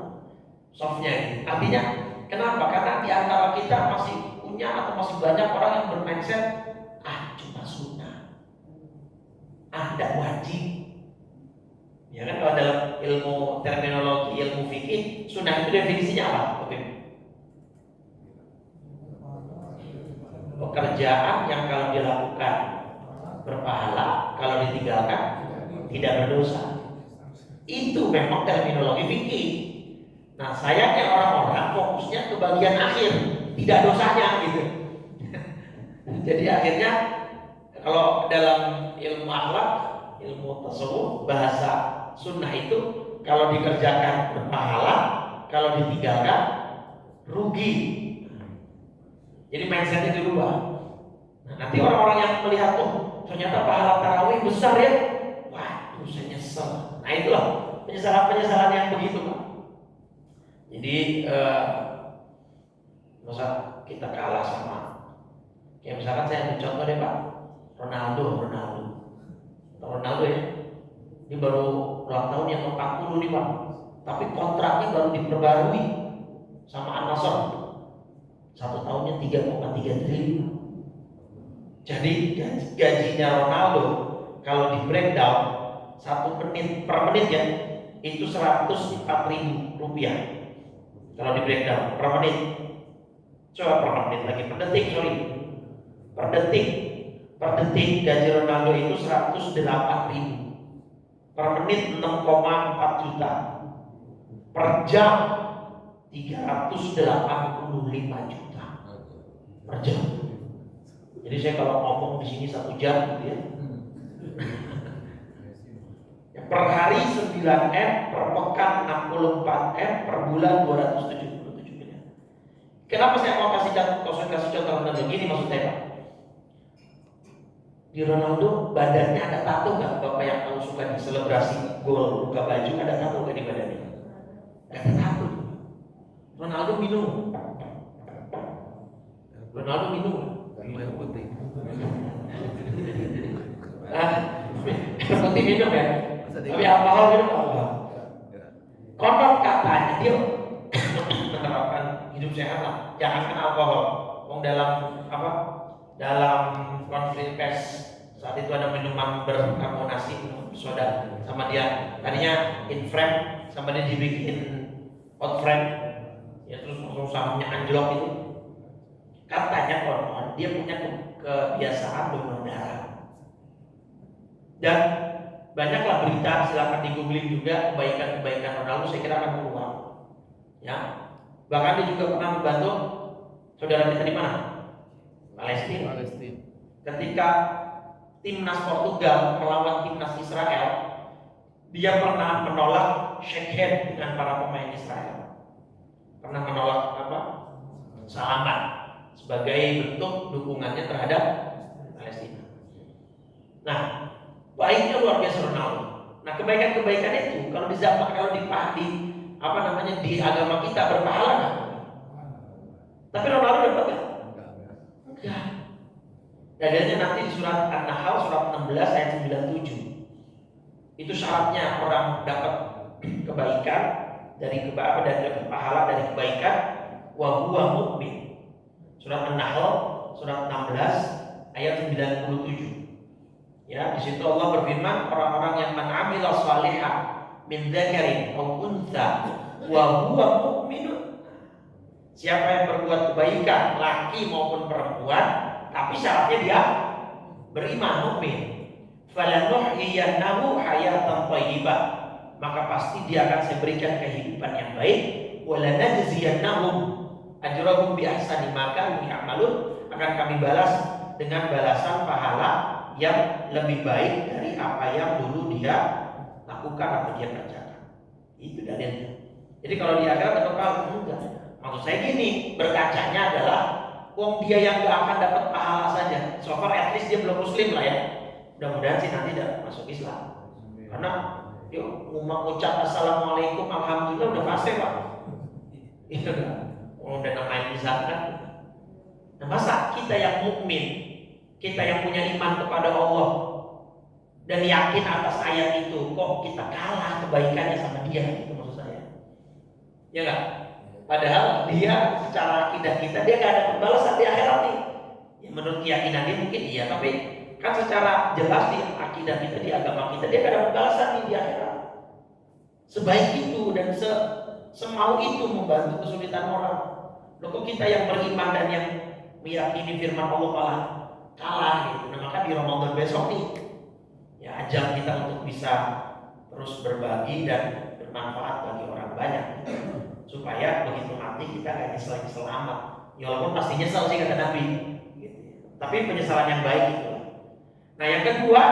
softnya gitu. Artinya kenapa? Karena di antara kita masih punya atau masih banyak orang yang bermindset cuma sunnah, tidak wajib. Ya kan, kalau dalam ilmu terminologi ilmu fikih, sunnah itu definisinya apa? Oke. Pekerjaan yang kalau dilakukan berpahala, kalau ditinggalkan tidak berdosa. Itu memang terminologi fikih. Nah, sayangnya orang-orang fokusnya ke bagian akhir, tidak dosanya gitu. Jadi akhirnya kalau dalam ilmu akhlak, ilmu tasawuf, bahasa sunnah itu kalau dikerjakan berpahala, kalau ditinggalkan rugi. Jadi mindsetnya dirubah. Nah, nanti orang-orang yang melihat ternyata pahala tarawih besar ya, waduh saya nyesel. Nah, itulah penyesalan-penyesalan yang begitu, Pak. Jadi masa kita kalah sama, ya misalkan saya ambil contoh deh Pak, Ronaldo ya, ini baru ulang tahun yang ke-40 nih Pak, tapi kontraknya baru diperbarui sama Al-Nassr, 1 tahunnya 3,3 triliun. Jadi gajinya Ronaldo kalau di breakdown 1 menit per menit ya, itu 104.000 rupiah. Kalau di breakdown per menit, coba per menit lagi per detik, per detik gaji Ronaldo itu 108.000. Per menit 6,4 juta. Per jam 385 juta per jam. Jadi saya kalau ngomong di sini 1 jam gitu ya. Per hari 9M, per pekan 64M, per bulan 277 miliar. Kenapa saya mau kasih contoh Ronaldo? Gini maksud saya Pak. Di Ronaldo badannya ada tato nggak? Bapak yang tahu suka diselebrasi gol buka baju, ada tato nggak di badannya? Nggak ada tato. Ronaldo minum. Air putih. Putih minum ya. Tapi alkohol minum apa? Konon katanya dia hidup sehat lah, jangan kena alkohol. Dalam dalam konflik pers saat itu ada minuman berkarbonasi, soda, sama dia tadinya in frame, sama dia dibikin out frame, ya terus langsung sahamnya anjlok itu. Katanya konon dia punya kebiasaan donor darah. Dan banyaklah berita, silakan di googling juga kebaikan-kebaikan Ronaldo, saya kira akan keluar. Ya, bahkan dia juga pernah membantu saudara kita di mana? Palestina. Ketika timnas Portugal melawan timnas Israel, dia pernah menolak shake hand dengan para pemain Israel. Pernah menolak salaman sebagai bentuk dukungannya terhadap Palestina. Nah, baiknya luar biasa Ronaldo. Nah, kebaikan-kebaikan itu kalau di agama kita berpahala nggak? Tapi Ronaldo dapat nggak? Enggak. Dalilnya nanti di surat An-Nahl surat 16 ayat 97. Itu syaratnya orang dapat kebaikan dari dapat pahala dari kebaikan wa huwa mukmin. Surat An-Nahl surat 16 ayat 97. Ya, di situ Allah berfirman, orang-orang yang amila shalihah min dzakarin aw untha wa huwa mu'minun. Siapa yang berbuat kebaikan, laki maupun perempuan, tapi syaratnya dia beriman, mukmin. Falanuhyiyannahu hayatan thayyibah. Maka pasti dia akan saya berikan kehidupan yang baik. Walanajziyannahum ajrahum bi ahsani ma kanu ya'malun. Akan kami balas dengan balasan pahala yang lebih baik dari apa yang dulu dia lakukan atau dia kerjakan. Itu dalilnya. Jadi kalau di akhirat kekal enggak. Maksud saya gini, berkacanya adalah dia yang gak akan dapat pahala saja. So far at least dia belum muslim lah ya. Mudah-mudahan sih nanti tidak masuk Islam. Karena yuk mengucap assalamualaikum alhamdulillah udah fase Pak. Iya kan? Udah namanya di sana. Nah, masa kita yang mukmin, kita yang punya iman kepada Allah dan yakin atas ayat itu, kok kita kalah kebaikannya sama dia? Itu maksud saya. Ya enggak? Padahal dia secara akidah kita dia gak ada pembalasan di akhirat nih. Ya, menurut keyakinan dia mungkin iya, tapi kan secara jelas di akidah kita, di agama kita dia gak ada pembalasan nih di akhirat. Sebaik itu dan semau itu membantu kesulitan orang. Loh kok kita yang beriman dan yang meyakini firman Allah malah kalah gitu. Nah, maka di Ramadan besok nih ya ajang kita untuk bisa terus berbagi dan bermanfaat bagi orang banyak. Supaya begitu mati kita gak nyesel amat. Ya walaupun pasti nyesel sih kata Nabi gitu. Tapi penyesalan yang baik itu. Nah yang kedua,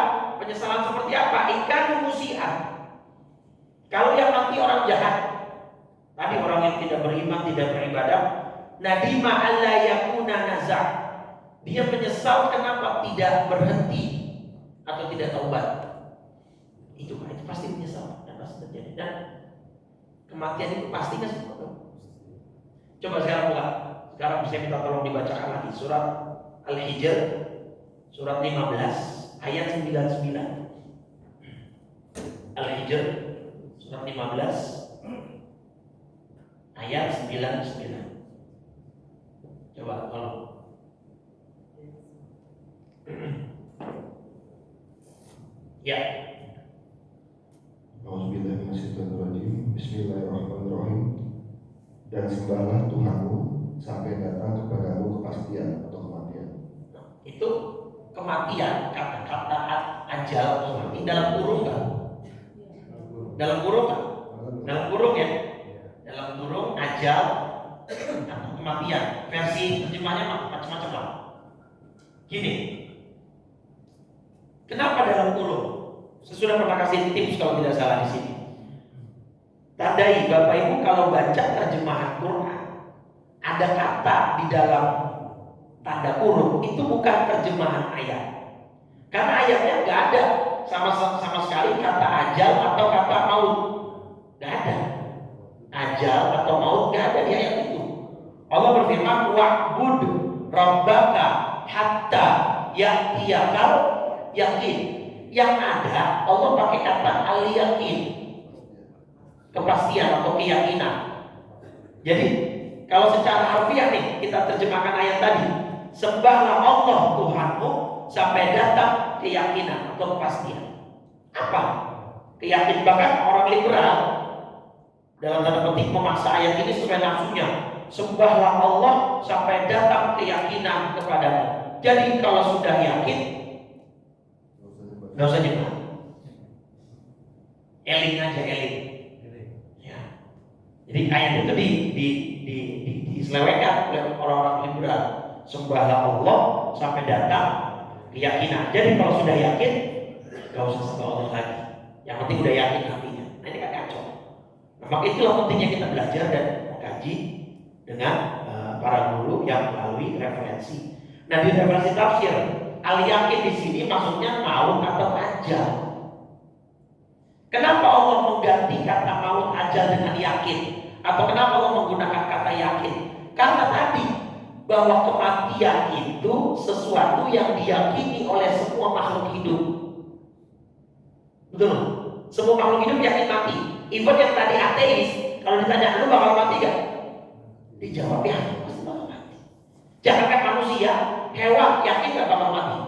penyesalan seperti apa? Ikan musian. Kalau yang mati orang jahat, tadi orang yang tidak beriman, tidak beribadah, nadima alla yakuna nazar. Dia menyesal kenapa tidak berhenti atau tidak taubat. Itu pasti menyesal dan pasti terjadi. Dan kematian itu pasti kan semua. Coba sekarang buka. Sekarang saya minta tolong dibacakan lagi surat Al-Hijr surat 15 ayat 99. Al-Hijr surat 15 ayat 99. Coba tolong. Ya. Bismillahirrahmanirrahim. Dan sembahlah Tuhanmu sampai datang kepadamu kepastian atau kematian. Itu kematian, kata-kata ajal mati dalam kurung kan? Dalam kurung kan? Dalam kurung ya? Dalam kurung ajal atau kematian. Versi terjemahnya macam-macam lah. Gini, kenapa dalam kurung? Saya sudah pernah kasih tips kalau tidak salah di sini. Tandai Bapak Ibu kalau baca terjemahan Quran, ada kata di dalam tanda kurung itu bukan terjemahan ayat. Karena ayatnya nggak ada sama sekali kata ajal atau kata maut, nggak ada. Ajal atau maut nggak ada di ayat itu. Allah berfirman wa'bud rabbaka hatta ya'tiyakal yakin. Yang ada Allah pakai kata al-yakin, kepastian atau keyakinan. Jadi Kalau secara harfiah nih kita terjemahkan ayat tadi, sembahlah Allah Tuhanmu sampai datang keyakinan atau kepastian. Apa? Keyakinan. Bahkan orang liberal dalam tanda petik memaksa ayat ini sesuai nafsunya. Sembahlah Allah sampai datang keyakinan kepadamu. Jadi kalau sudah yakin, nggak usah nyembah. Eling aja, eling. Ya. Jadi ayat itu diselewengkan oleh orang-orang liberal. Sembahlah Allah sampai datang keyakinan. Jadi kalau sudah yakin, nggak usah sembah Allah lagi. Yang penting udah yakin hatinya. Nah ini kan kacau. Nah, maka itulah pentingnya kita belajar dan mengkaji dengan para guru yang melalui referensi. Nah di referensi tafsir, al-yakin di sini maksudnya mau atau ajal. Kenapa Allah mengganti kata mau ajal dengan yakin? Atau kenapa Allah menggunakan kata yakin? Karena tadi bahwa kematian itu sesuatu yang diyakini oleh semua makhluk hidup. Betul? Semua makhluk hidup yakin mati. Even yang tadi ateis, kalau ditanya lu bakal mati gak? Dijawab ya, pasti bakal mati. Jangankan manusia, hewan yakin gak bakal mati?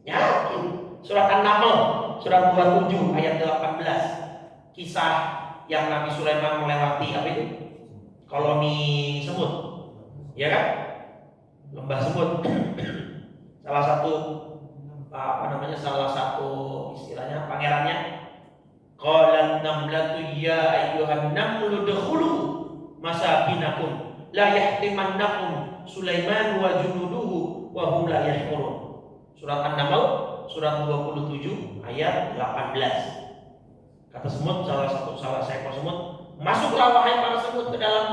Yakin. Surat An-Naml, surat 27 ayat 18. Kisah yang Nabi Sulaiman melewati apa itu? Koloni semut. Ya kan? Lembah semut. Salah satu salah satu istilahnya pangerannya, qalan namlatu ya ayyuhan namlu udkhulu masakinakum la yahtimannakum Sulaiman wa junuduhu wa hum la yashkurun. Surat An-Naml surat 27 ayat 18. Kata semut, salah seekor semut, masuklah wahai para semut ke dalam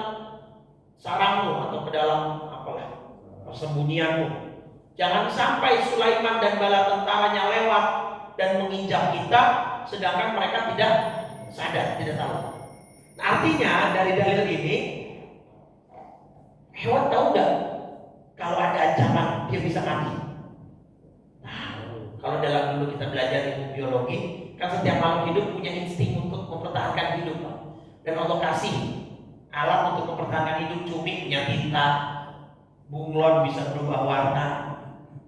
sarangmu atau ke dalam apalah persembunyianmu. Jangan sampai Sulaiman dan bala tentaranya lewat dan menginjak kita, sedangkan mereka tidak sadar, tidak tahu. Nah, artinya dari dalil ini, hewan tahu nggak kalau ada ancaman dia bisa mati? Nah, kalau dalam dulu kita belajar ilmu biologi, kan setiap makhluk hidup punya insting untuk mempertahankan hidup, dan Allah kasih alat untuk mempertahankan hidup. Cumi punya tinta, bunglon bisa berubah warna.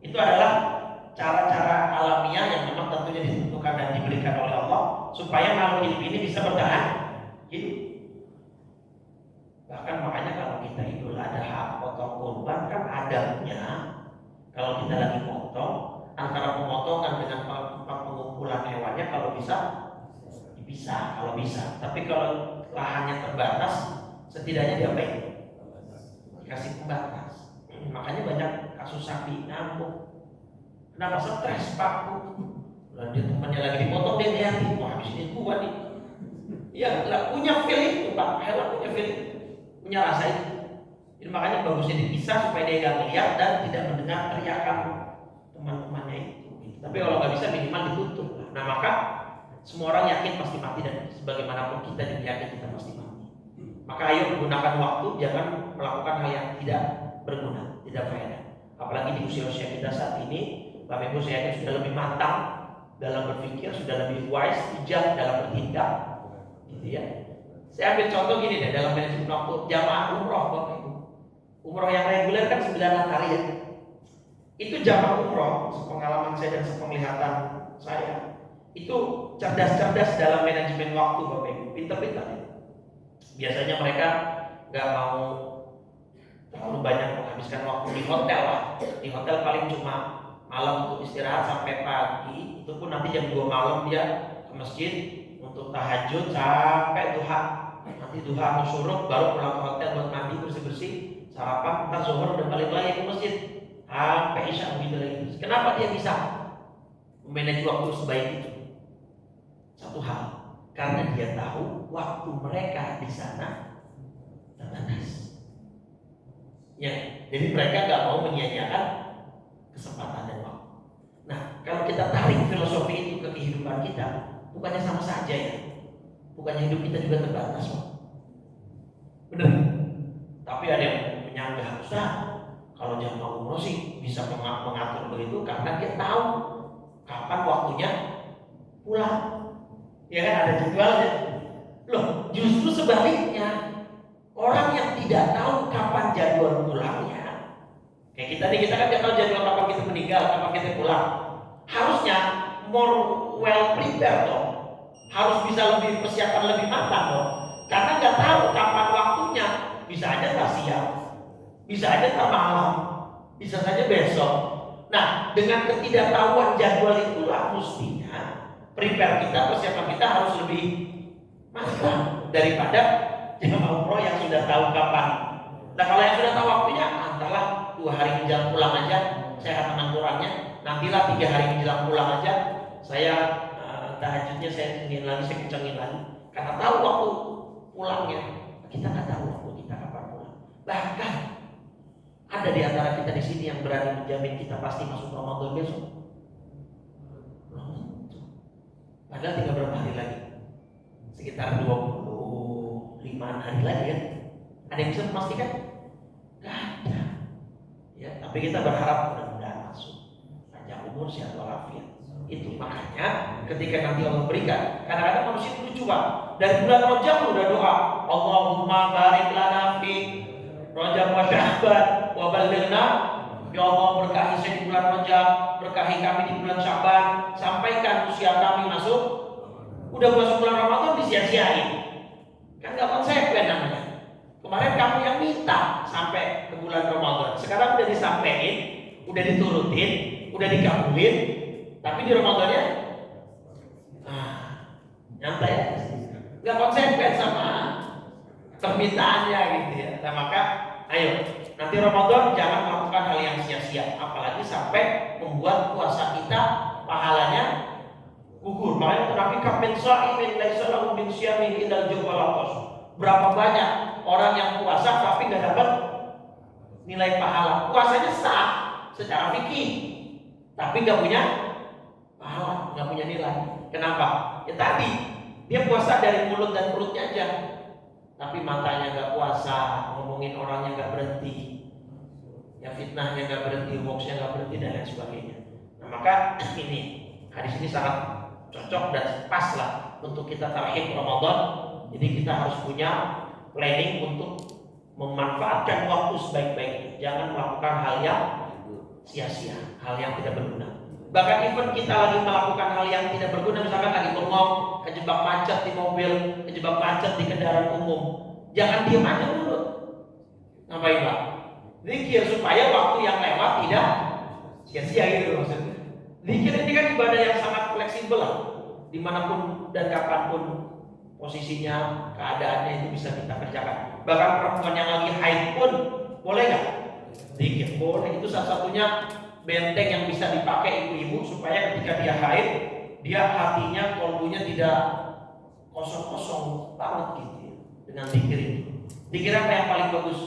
Itu adalah cara-cara alamiah yang memang tentunya ditentukan dan diberikan oleh Allah supaya makhluk hidup ini bisa bertahan hidup. Bahkan makanya kalau kita Idul Adha potong kurban kan adabnya, kalau kita lagi potong, antara pemotongan dengan tempat pengumpulan hewannya kalau bisa dipisah, kalau bisa. Tapi kalau lahannya terbatas, setidaknya diapain? Dikasih pembatas. Makanya banyak kasus sapi ngamuk. Kenapa? Stres Pak. Dan dia temannya lagi dipotong, dia lihatin, wah habis ini gua nih. Ya, lah punya feeling itu Pak, hewan punya feeling, punya rasa itu. Jadi makanya bagusnya dipisah supaya dia nggak melihat dan tidak mendengar teriakan teman-temannya itu. Tapi kalau nggak bisa minimal ditutup. Nah maka semua orang yakin pasti mati, dan sebagaimanapun kita yakin kita pasti mati. Maka ayo gunakan waktu, jangan melakukan hal yang tidak berguna, tidak faedah. Apalagi di usia-usia kita saat ini, Bapak Ibu saya yakin sudah lebih matang dalam berpikir, sudah lebih wise, bijak dalam bertindak, gitu ya. Saya ambil contoh gini deh, dalam manajemen waktu jamaah umroh Bapak Ibu. Umroh yang reguler kan 9 hari ya. Itu jamaah umroh, sepengalaman saya dan sepenglihatan saya, itu cerdas-cerdas dalam manajemen waktu Bapak Ibu, pintar-pintar ya. Biasanya mereka nggak mau terlalu banyak menghabiskan waktu di hotel lah. Di hotel paling cuma malam untuk istirahat sampai pagi. Itu pun nanti jam 2 malam dia ke masjid untuk tahajud sampai duha. Nanti duha atau syuruk baru pulang ke hotel buat mandi, bersih-bersih, sarapan, ntar zuhur udah balik lagi ke masjid sampai isya begitu lagi. Kenapa dia bisa memanage waktu sebaik itu? Satu hal, karena dia tahu waktu mereka di sana terbatas. Ya, jadi mereka nggak mau menyia-nyiakan kesempatan dan waktu. Nah, kalau kita tarik filosofi itu ke kehidupan kita, bukannya sama saja ya? Bukannya hidup kita juga terbatas, Pak? Benar? Tapi ada yang menyanggah, Ustaz, kalau jamaah umroh sih bisa mengatur begitu karena dia tahu kapan waktunya pulang. Ya kan ada jadwalnya. Loh, justru sebaliknya. Orang yang tidak tahu kapan jadwal pulangnya, kayak kita nih, kita kan tidak tahu jadwal kapan kita meninggal, kapan kita pulang. Harusnya more well prepared dong. Harus bisa lebih persiapan lebih matang dong. Karena nggak tahu kapan waktunya. Bisa aja tak siang, bisa aja tak malam, bisa saja besok. Nah, dengan ketidaktahuan jadwal itulah mestinya prepare kita, persiapan kita harus lebih matang daripada jemaah umroh yang sudah tahu kapan. Nah, kalau yang sudah tahu waktunya, antarlah 2 hari menjelang pulang aja saya akan mengurannya. Nantilah 3 hari menjelang pulang aja saya tahajudnya saya kencengin lagi, saya kencengin lagi. Karena tahu waktu pulangnya, kita nggak tahu waktu kita kapan pulang. Bahkan ada di antara kita di sini yang berani menjamin kita pasti masuk Ramadan besok. Padahal tinggal berapa hari lagi? Sekitar 25 hari lagi ya. Ada yang bisa memastikan? Gak ada. Ya, tapi kita berharap mudah-mudahan masuk. Panjang umur, sehat walafiat. Itu makanya ketika nanti Allah berikan, kadang-kadang manusia itu lucu Pak. Dari bulan Rajab udah doa, Allahumma barik lana fi Rajab wa Sya'ban wa balighna. Ya Allah, berkahi saya di bulan Rajab, berkahi kami di bulan Sya'ban, sampaikan usia kami masuk. Udah masuk bulan Ramadan disia-siain. Kan gak konsekuen namanya. Kemarin kamu yang minta sampai ke bulan Ramadan, sekarang udah disampaikan, udah diturutin, udah dikabulin, tapi di Ramadannya nyantai ya, nggak konsekuen sama permintaannya gitu ya. Nah maka ayo nanti Ramadan jangan melakukan hal yang sia-sia, apalagi sampai membuat puasa kita pahalanya gugur. Makanya Nabi kamin sha'imin laisa lahu min siyamihi illal jawalatos. Berapa banyak orang yang puasa tapi nggak dapat nilai pahala. Puasanya sah secara fikih, tapi nggak punya pahala, nggak punya nilai. Kenapa? Ya tadi dia puasa dari mulut dan perutnya aja, tapi matanya nggak puasa, ngomongin orangnya nggak berhenti, ya fitnahnya nggak berhenti, hoaxnya nggak berhenti dan lain sebagainya. Nah maka ini hadis ini sangat cocok dan pas lah untuk kita tarhib Ramadan. Jadi kita harus punya planning untuk memanfaatkan waktu sebaik-baiknya. Jangan melakukan hal yang sia-sia, hal yang tidak berguna. Bahkan even kita lagi melakukan hal yang tidak berguna, misalkan lagi bengong, kejebak macet di mobil, kejebak macet di kendaraan umum, jangan diam aja dulu. Ngapain Pak? Zikir supaya waktu yang lewat tidak sia-sia gitu maksudnya. Zikir ini kan ibadah yang sangat fleksibel lah, dimanapun dan kapanpun posisinya, keadaannya itu bisa kita kerjakan. Bahkan perempuan yang lagi haid pun boleh nggak? Zikir boleh. Itu salah satunya benteng yang bisa dipakai ibu-ibu supaya ketika dia haid, dia hatinya, kolbunya tidak kosong-kosong banget gitu ya, dengan zikir itu. Zikir apa yang paling bagus?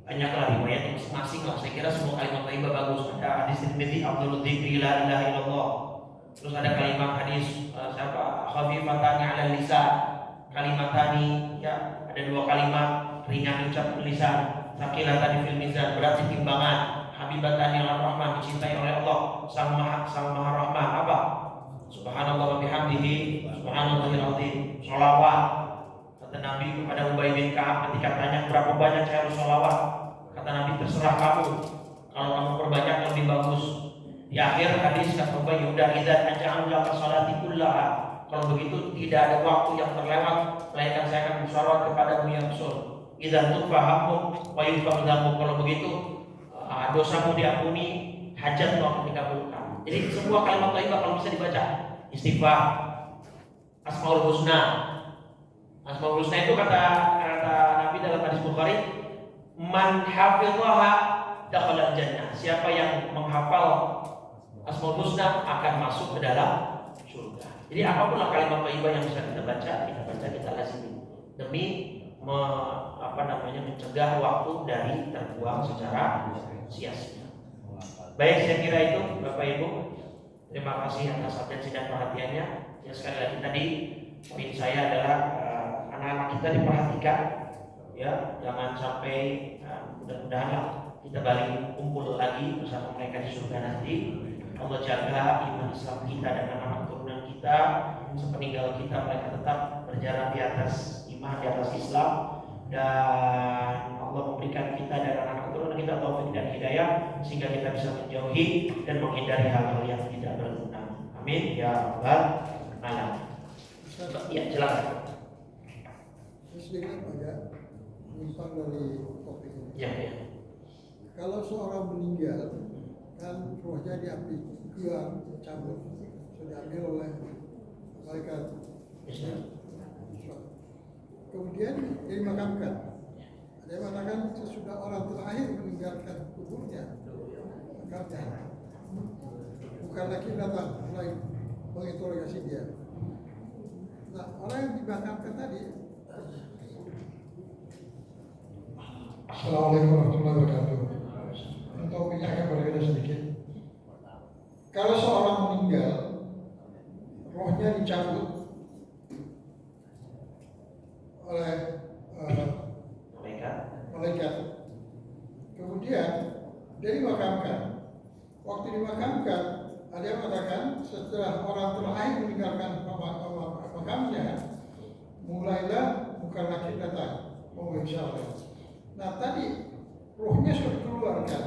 Banyaklah riwayat masing-masing lah. Saya kira semua kalimat thayyibah bagus. Ada hadis Tirmidzi, afdhalul dzikri la ilaha illallah. Terus ada kalimat hadis khafifatani 'alal lisan, kalimatani ya, ada 2 kalimat ringan ucap lisan, tsaqilatani fil mizan, berat di timbangan, habibatani 'alar rahman, dicintai oleh Allah sang maha rahman. Apa? Subhanallah wa bihamdihi, subhanallahil azim. Sholawat. Kata Nabi kepada Ubay bin Ka'ab ketika tanya berapa banyak saya harus sholawat, kata Nabi terserah kamu, kalau kamu perbanyak lebih bagus. Di akhir hadis kata Ubay, udah idzan aj'alna salati kullaha, kalau begitu tidak ada waktu yang terlewat melainkan saya akan bersolawat kepadamu ya Rasul. Idzan tufahamu wa yufahdamu, kalau begitu dosamu diampuni, hajatmu akan dikabulkan. Jadi semua kalimat thayyibah kalau bisa dibaca, istighfar, asmaul husna. Asmaul husna itu kata Nabi dalam hadis Bukhari, man hafizaha dakhala jannah. Siapa yang menghafal Asmaul husna akan masuk ke dalam surga. Jadi apapun lah kalimat thayyibah yang bisa kita baca, kita lazimi demi mencegah waktu dari terbuang secara sia-sia. Baik, saya kira itu Bapak Ibu. Terima kasih atas atensi dan perhatiannya. Ya, sekali lagi tadi poin saya adalah anak-anak kita diperhatikan, ya, jangan sampai mudah-mudahan kita balik kumpul lagi bersama mereka di surga nanti. Allah jaga iman Islam kita dan anak-anak turunan kita, sepeninggal kita mereka tetap berjalan di atas muslimah, di atas Islam, dan Allah memberikan kita dan anak keturunan kita taufik dan hidayah sehingga kita bisa menjauhi dan menghindari hal-hal yang tidak berguna. Amin ya rabbal alamin. Ya, silakan. Sedikit agak menyimpang dari topik ini. Ya, ya. Kalau seorang meninggal, kan rohnya diambil, dicabut, sudah diambil oleh malaikat. Kemudian dimakamkan. Ada yang mengatakan sesudah orang terakhir meninggalkan kuburnya, makamnya. Bukan lagi datang mulai menginterogasi dia. Nah, orang yang dimakamkan tadi. Assalamualaikum warahmatullahi wabarakatuh. Untuk agak berbeda sedikit. Kalau seorang meninggal, rohnya dicabut oleh malaikat. Kemudian dia dimakamkan. Waktu dimakamkan, ada yang mengatakan setelah orang terakhir meninggalkan makamnya, mulailah bukan lagi datang memeriksa orang. Nah tadi rohnya sudah dikeluarkan.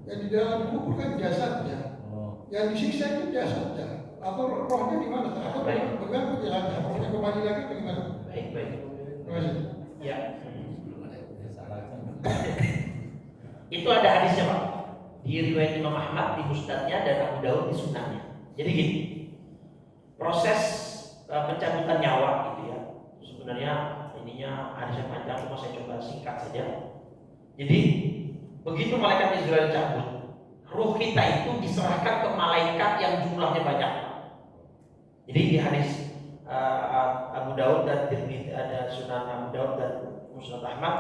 Yang di dalam kubur kan jasadnya. Yang disiksa itu jasadnya. Atau rohnya di mana? Atau bagaimana jalannya? Rohnya kembali lagi atau gimana? Baik. Terima kasih. Ya. Itu ada hadisnya Pak. Di riwayat Imam Ahmad di Musnadnya dan Abu Daud di Sunannya. Jadi gini, proses pencabutan nyawa gitu ya. Sebenarnya ininya hadisnya panjang, cuma saya coba singkat saja. Jadi begitu malaikat Israel cabut, ruh kita itu diserahkan ke malaikat yang jumlahnya banyak. Jadi di hadis Abu Daud dan Tirmidzi, ada Sunan Abu Daud dan Musnad Ahmad,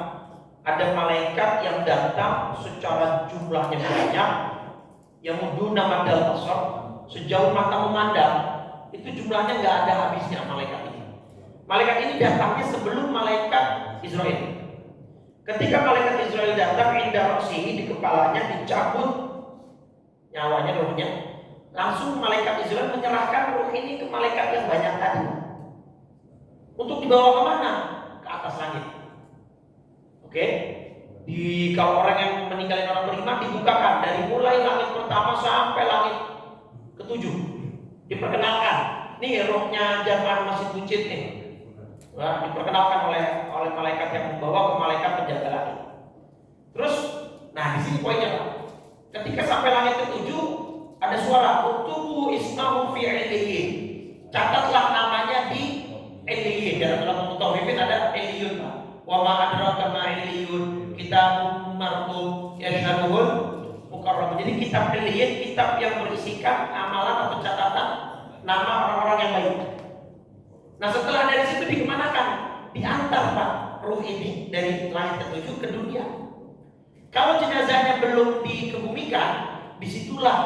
ada malaikat yang datang secara jumlahnya banyak, yang muduna madal basar, sejauh mata memandang, itu jumlahnya nggak ada habisnya malaikat ini. Malaikat ini datangnya sebelum malaikat Israel. Ketika malaikat Israel datang, indah roksihi, di kepalanya dicabut nyawanya, rohnya, langsung malaikat Israel menyerahkan roh ini ke malaikat yang banyak tadi untuk dibawa kemana? Ke atas langit. Oke? Kalau orang yang meninggalin orang beriman dibukakan dari mulai langit pertama sampai langit ketujuh, diperkenalkan. Nih rohnya jamaah Masjid Buncit nih. Nah, diperkenalkan oleh malaikat yang membawa ke malaikat penjaga langit. Terus, nah di sini poinnya Pak. Ketika sampai langit ketujuh, ada suara utubu ismahu fi illiyin. Catatlah namanya di illiyin. Dalam surat Mutaffifin ada illiyun Pak. Wa ma adraka ma illiyun, kitabun marqum yashhaduhul mukarram. Jadi kitab illiyin, kitab yang berisikan amalan atau catatan nama orang-orang yang baik. Nah setelah dari situ dikemanakan? Diantar Pak ruh ini dari langit ketujuh ke dunia. Kalau jenazahnya belum dikebumikan, disitulah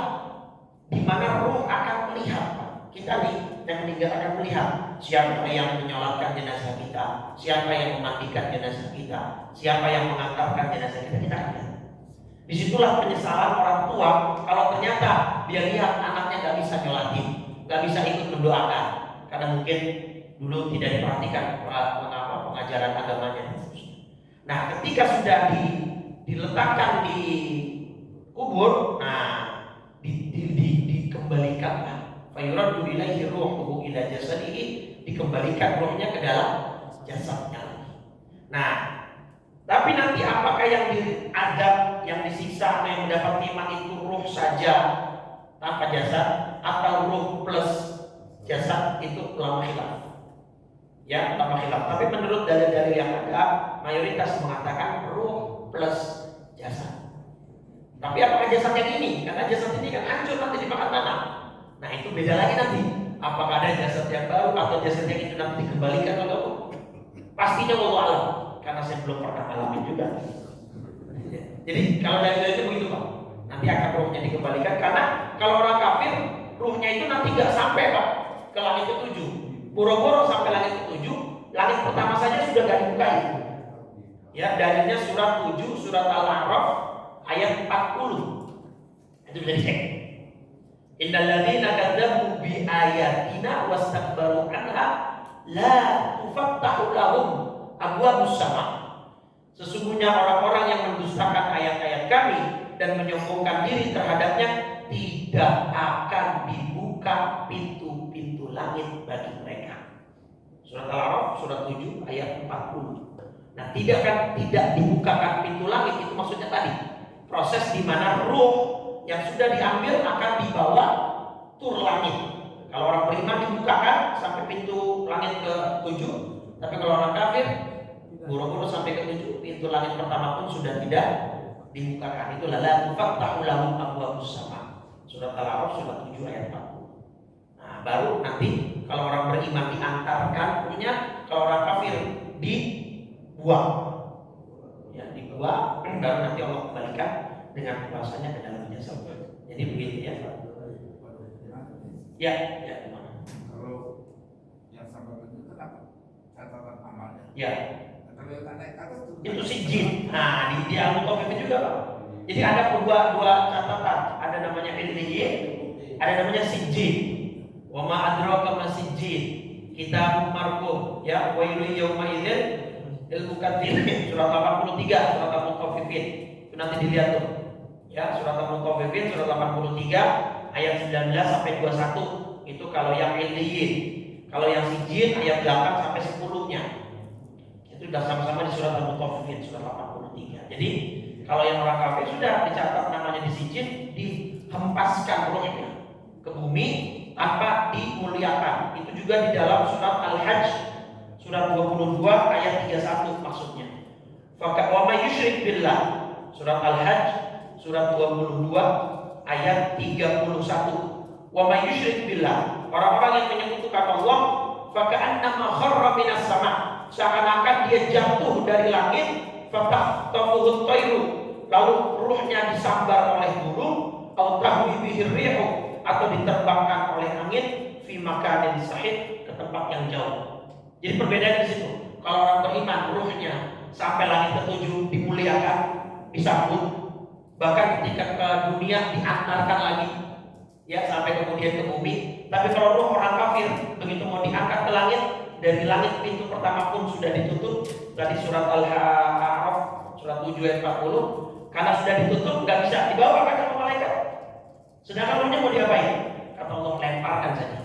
dimana ruh akan melihat Pak. Kita nih yang meninggal akan melihat siapa yang menyolatkan jenazah kita, siapa yang memandikan jenazah kita, siapa yang mengantarkan jenazah kita, kita akan lihat. Disitulah penyesalan orang tua kalau ternyata dia lihat anaknya gak bisa nyolatin, gak bisa ikut mendoakan, karena mungkin dulu tidak diperhatikan pengajaran agamanya. Nah, ketika sudah diletakkan di kubur, nah dikembalikanlah. Fayuradu ilaihi ruhuhu ila jasadihi, dikembalikan rohnya ke dalam jasadnya lagi. Nah, tapi nanti apakah yang diadab, yang disiksa atau yang mendapat nikmat itu ruh saja tanpa jasad atau ruh plus jasad, itu ulama khilaf. Ya, ulama khilaf. Tapi menurut dalil-dalil yang ada, mayoritas mengatakan ruh plus jasad. Tapi apakah jasad yang ini? Karena jasad ini kan hancur nanti dimakan tanah. Nah itu beda lagi nanti. Apakah ada jasad yang baru atau jasad yang itu nanti dikembalikan atau pastinya wallahu alam, karena saya belum pernah alami juga. Jadi kalau dari itu begitu Pak. Nanti akan ruhnya dikembalikan, karena kalau orang kafir ruhnya itu nanti nggak sampai Pak ke langit ketujuh. Boro-boro sampai langit ketujuh, langit pertama saja sudah nggak dibukai. Ya, dalilnya surat 7, surat Al-A'raf ayat 40. Itu bisa dicek. Innal ladzina kadzdzabu bi ayatina wastakbaru anha la tufattahu lahum abwabus sama. Sesungguhnya orang-orang yang mendustakan ayat-ayat kami dan menyombongkan diri terhadapnya tidak akan dibuka pintu-pintu langit bagi mereka. Surat Al-A'raf surat 7 ayat 40. Nah, tidak dibukakan pintu langit itu maksudnya tadi proses di mana ruh yang sudah diambil akan dibawa tur langit. Kalau orang beriman dibukakan sampai pintu langit ke-7, tapi kalau orang kafir buru-buru sampai ke-7, pintu langit pertama pun sudah tidak dibukakan. Itu la tufattahu lahum abwabus sama. Surat Al-A'raf surat 7 ayat 40. Nah, baru nanti kalau orang beriman diantarkan punya, kalau orang kafir dibuang. Ya, dibuang, baru nanti Allah kembalikan dengan kuasanya ke dalam jasad. Jadi begitu ya. Ya, gimana? Kalau yang sampai begitu kan catatan amalnya. Ya. Kalau yang naik ke atas Itu sijil. Nah, di Al-Mutaffifin juga, Pak. Jadi ada dua catatan. Ada namanya illiyin, ada namanya sijil. Wa ma adraka ma sijil. Kitabun marqum. Ya, wailul yauma idzin lil mukadzimin. Surat 83, surat Al-Mutaffifin. Itu nanti dilihat tuh. Ya, surat Al-Mutaffifin surat 83 ayat 19 sampai 21. Itu kalau yang illiyin. Kalau yang sijil ayat 8 sampai 10-nya. Itu sudah sama-sama di surat Al-Mutaffifin surat 83. Jadi kalau yang orang kafir sudah dicatat namanya di sijil, dihempaskan rohnya ke bumi tanpa dimuliakan. Itu juga di dalam surat Al-Hajj surat 22 ayat 31 maksudnya. Faka wa may yusyrik billah surat Al-Hajj surat 22 ayat 31. Wa may yusyrik billah, orang-orang yang menyekutukan Allah, faka annama kharra minas sama, seakan-akan dia jatuh dari langit, fatahtafuhu tayru, lalu ruhnya disambar oleh burung, atau tahwi bihi rihu, atau diterbangkan oleh angin, fi makanin sahih, ke tempat yang jauh. Jadi perbedaan di situ. Kalau orang beriman ruhnya sampai langit ke-7 dimuliakan, disambut, bahkan ketika ke dunia diantarkan lagi, ya sampai kemudian ke bumi. Tapi kalau ruh orang kafir begitu mau diangkat ke langit, dari langit pintu pertama pun sudah ditutup. Tadi surat Al-A'raf surat 7 ayat 40, karena sudah ditutup nggak bisa dibawa kan sama malaikat. Sedangkan ruhnya mau diapain? Kata Allah, lemparkan saja.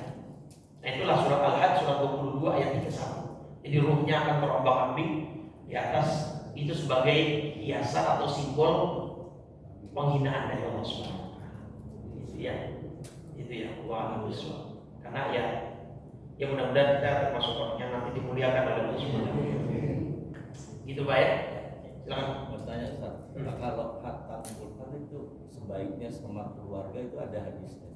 Nah, itulah surat Al-Hajj surat 22 ayat 31. Jadi ruhnya akan terombang-ambing di atas, itu sebagai hiasan atau simbol penghinaan dari Allah Subhanahu wa taala. Itu ya wa biswa. Karena ya mudah-mudahan kita termasuk orang yang nanti dimuliakan oleh Allah Subhanahu wa taala. Gitu Pak ya. Silakan. Bertanya Ustaz, kalau khatam Quran itu sebaiknya sama keluarga itu ada hadisnya.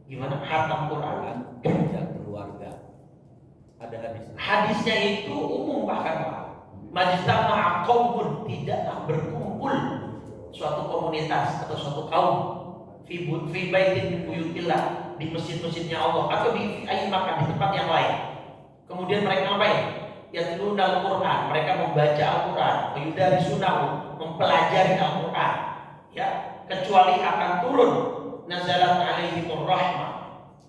Gimana khatam Quran? Kerja keluarga. Ada hadisnya. Hadisnya itu umum bahkan Pak. Majtama'a qaumun, tidaklah berkumpul suatu komunitas atau suatu kaum fi baitin min buyutillah, di masjid-masjidnya Allah atau di makan di tempat yang lain. Kemudian mereka ngapain? Yatluna al-Quran, mereka membaca Al-Quran, yudarisunahu, mempelajari Al-Quran. Ya, kecuali akan turun nazalat alaihimur rahmah,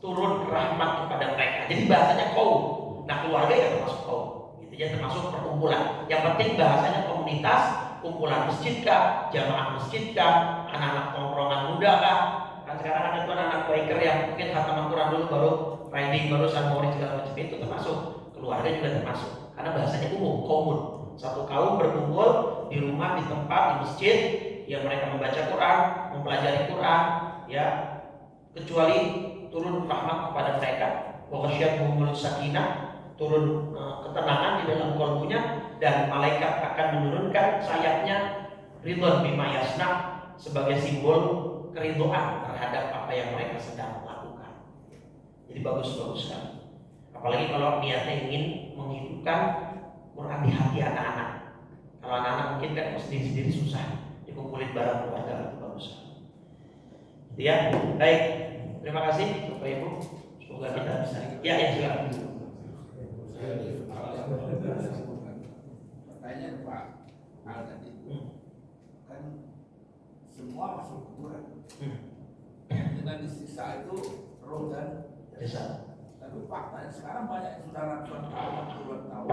turun rahmat kepada mereka. Jadi bahasanya kaum. Nah, keluarga ya termasuk kaum. Gitu ya, termasuk perkumpulan. Yang penting bahasanya komunitas, kumpulan masjid kah, jamaah masjid kah, anak-anak tongkrongan muda kah. Kan sekarang ada tuh anak-anak biker yang mungkin khataman Quran dulu baru riding, baru sanmori segala macam, itu termasuk. Keluarga juga termasuk. Karena bahasanya umum, komun. Satu kaum berkumpul di rumah, di tempat, di masjid, yang mereka membaca Quran, mempelajari Quran, ya, kecuali turun rahmat kepada mereka. Wa ghasyiyatuhumul sakinah, turun ketenangan di dalam kalbunya, dan malaikat akan menurunkan sayapnya ridwan bima yasna, sebagai simbol keridhaan terhadap apa yang mereka sedang lakukan. Jadi bagus-bagus sekali. Apalagi kalau niatnya ingin menghidupkan Quran di hati anak-anak. Kalau anak-anak mungkin kan sendiri-sendiri susah, dikumpulin bareng keluarga, itu bagus. Ya, baik. Terima kasih Bapak Ibu. Semoga kita bisa. Ya, silakan. Pertanyaan Pak Al tadi, kan semua masuk kuburan. Dengan disiksa itu roh dan Desa. Tapi faktanya sekarang banyak yang sudah ratusan tahun, puluhan tahun,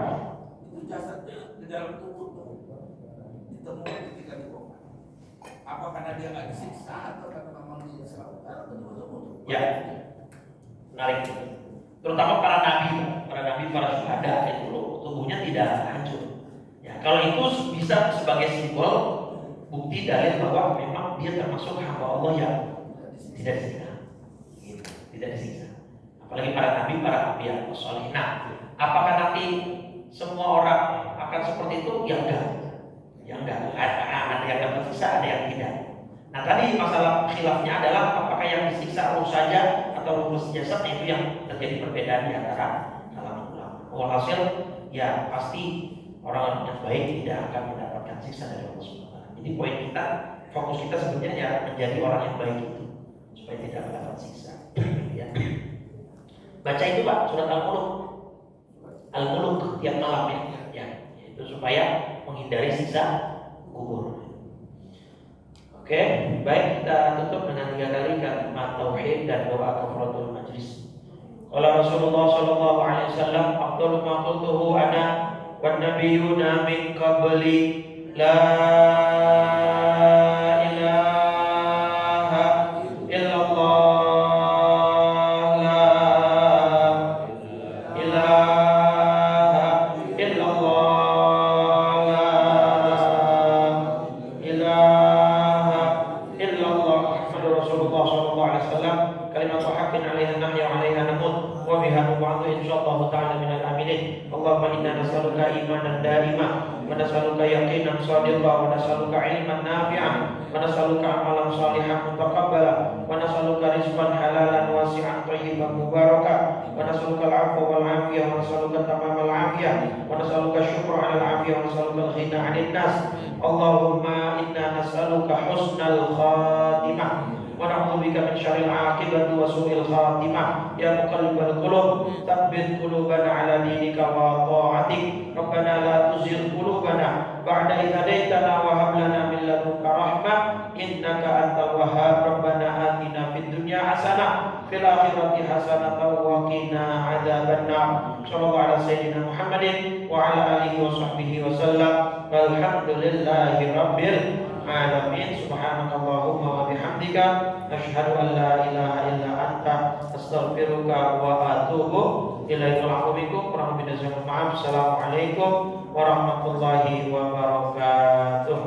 itu jasadnya di dalam tubuh tuh ditemukan ketika dibongkar. Apa karena dia nggak disiksa atau karena memang diselamatkan atau betul-betul? Ya, menarik. Terutama para nabi, para syuhada itu tubuhnya tidak hancur. Ya, kalau itu bisa sebagai simbol bukti dalil bahwa memang dia termasuk hamba Allah yang tidak disiksa, gitu, tidak disiksa. Apalagi para nabi, para anbiya, sholih. Nah, apakah nanti semua orang akan seperti itu? Ya enggak. Ya enggak. Ada yang dapat siksa, ada yang tidak. Nah, tadi masalah khilafnya adalah apakah yang disiksa ruh saja atau ruh jasad, itu yang terjadi perbedaan di antara kalangan ulama. Walhasil ya pasti orang yang baik tidak akan mendapatkan siksa dari Allah Subhanahu wa taala. Jadi poin kita, fokus kita sebenarnya ya menjadi orang yang baik itu supaya tidak mendapat siksa. Ya. Baca itu Pak, surat Al-Muluk tiap malam ya. Itu supaya menghindari siksa kubur. Oke, baik, kita tutup dengan 3 kali kalimat tauhid dan doa kafaratul majlis. Qala Rasulullah sallallahu alaihi wasallam, afdalu ma qultuhu ana wan nabiyyuna min qabli la ilaha illallah la ilaha illallah la ilaha illallah Muhammadur Rasulullah sallallahu alaihi wasallam kalimatu haqqin 'alaiha nahyu 'alaiha namut wa biha nub'atu insyaallah ta'ala minal aminin. Allahumma inna nas'aluka imanan daima wa nas'aluka yaqinan shadiqa wa nas'aluka ilman nafi'an wa nas'aluka amalan shalihan mutaqabbala wa nas'aluka rizqan halalan wasi'an thayyiban mubaraka wa nas'aluka al-'afwa wal 'afiyah wa nas'aluka tamamal 'afiyah wa nas'aluka syukra 'alal 'afiyah wa nas'aluka al-ghina 'anil nas. Allahumma inna nas'aluka husnal khatimah wa na'udzubika min syarril 'aqibati wa su'il khatimah. Ya muqallibal qulub, tsabbit qulubana 'ala dinika wa ta'atik. Rabbana la tuzigh qulubana ba'da idh hadaitana wa hab lana min ladunka rahmah innaka antal wahhab. Rabbana atina fid dunya hasanah fil akhirati hasanah wa qina adzabannar. Sallallahu ala sayyidina Muhammadin wa ala alihi wa sahbihi wa sallam. Walhamdulillahi rabbil alamin. Subhanakallahumma wa bihamdika asyhadu an la ilaha illa anta astaghfiruka wa atubu ilaika. Kurang lebih dari maaf. Assalamualaikum warahmatullahi wabarakatuh.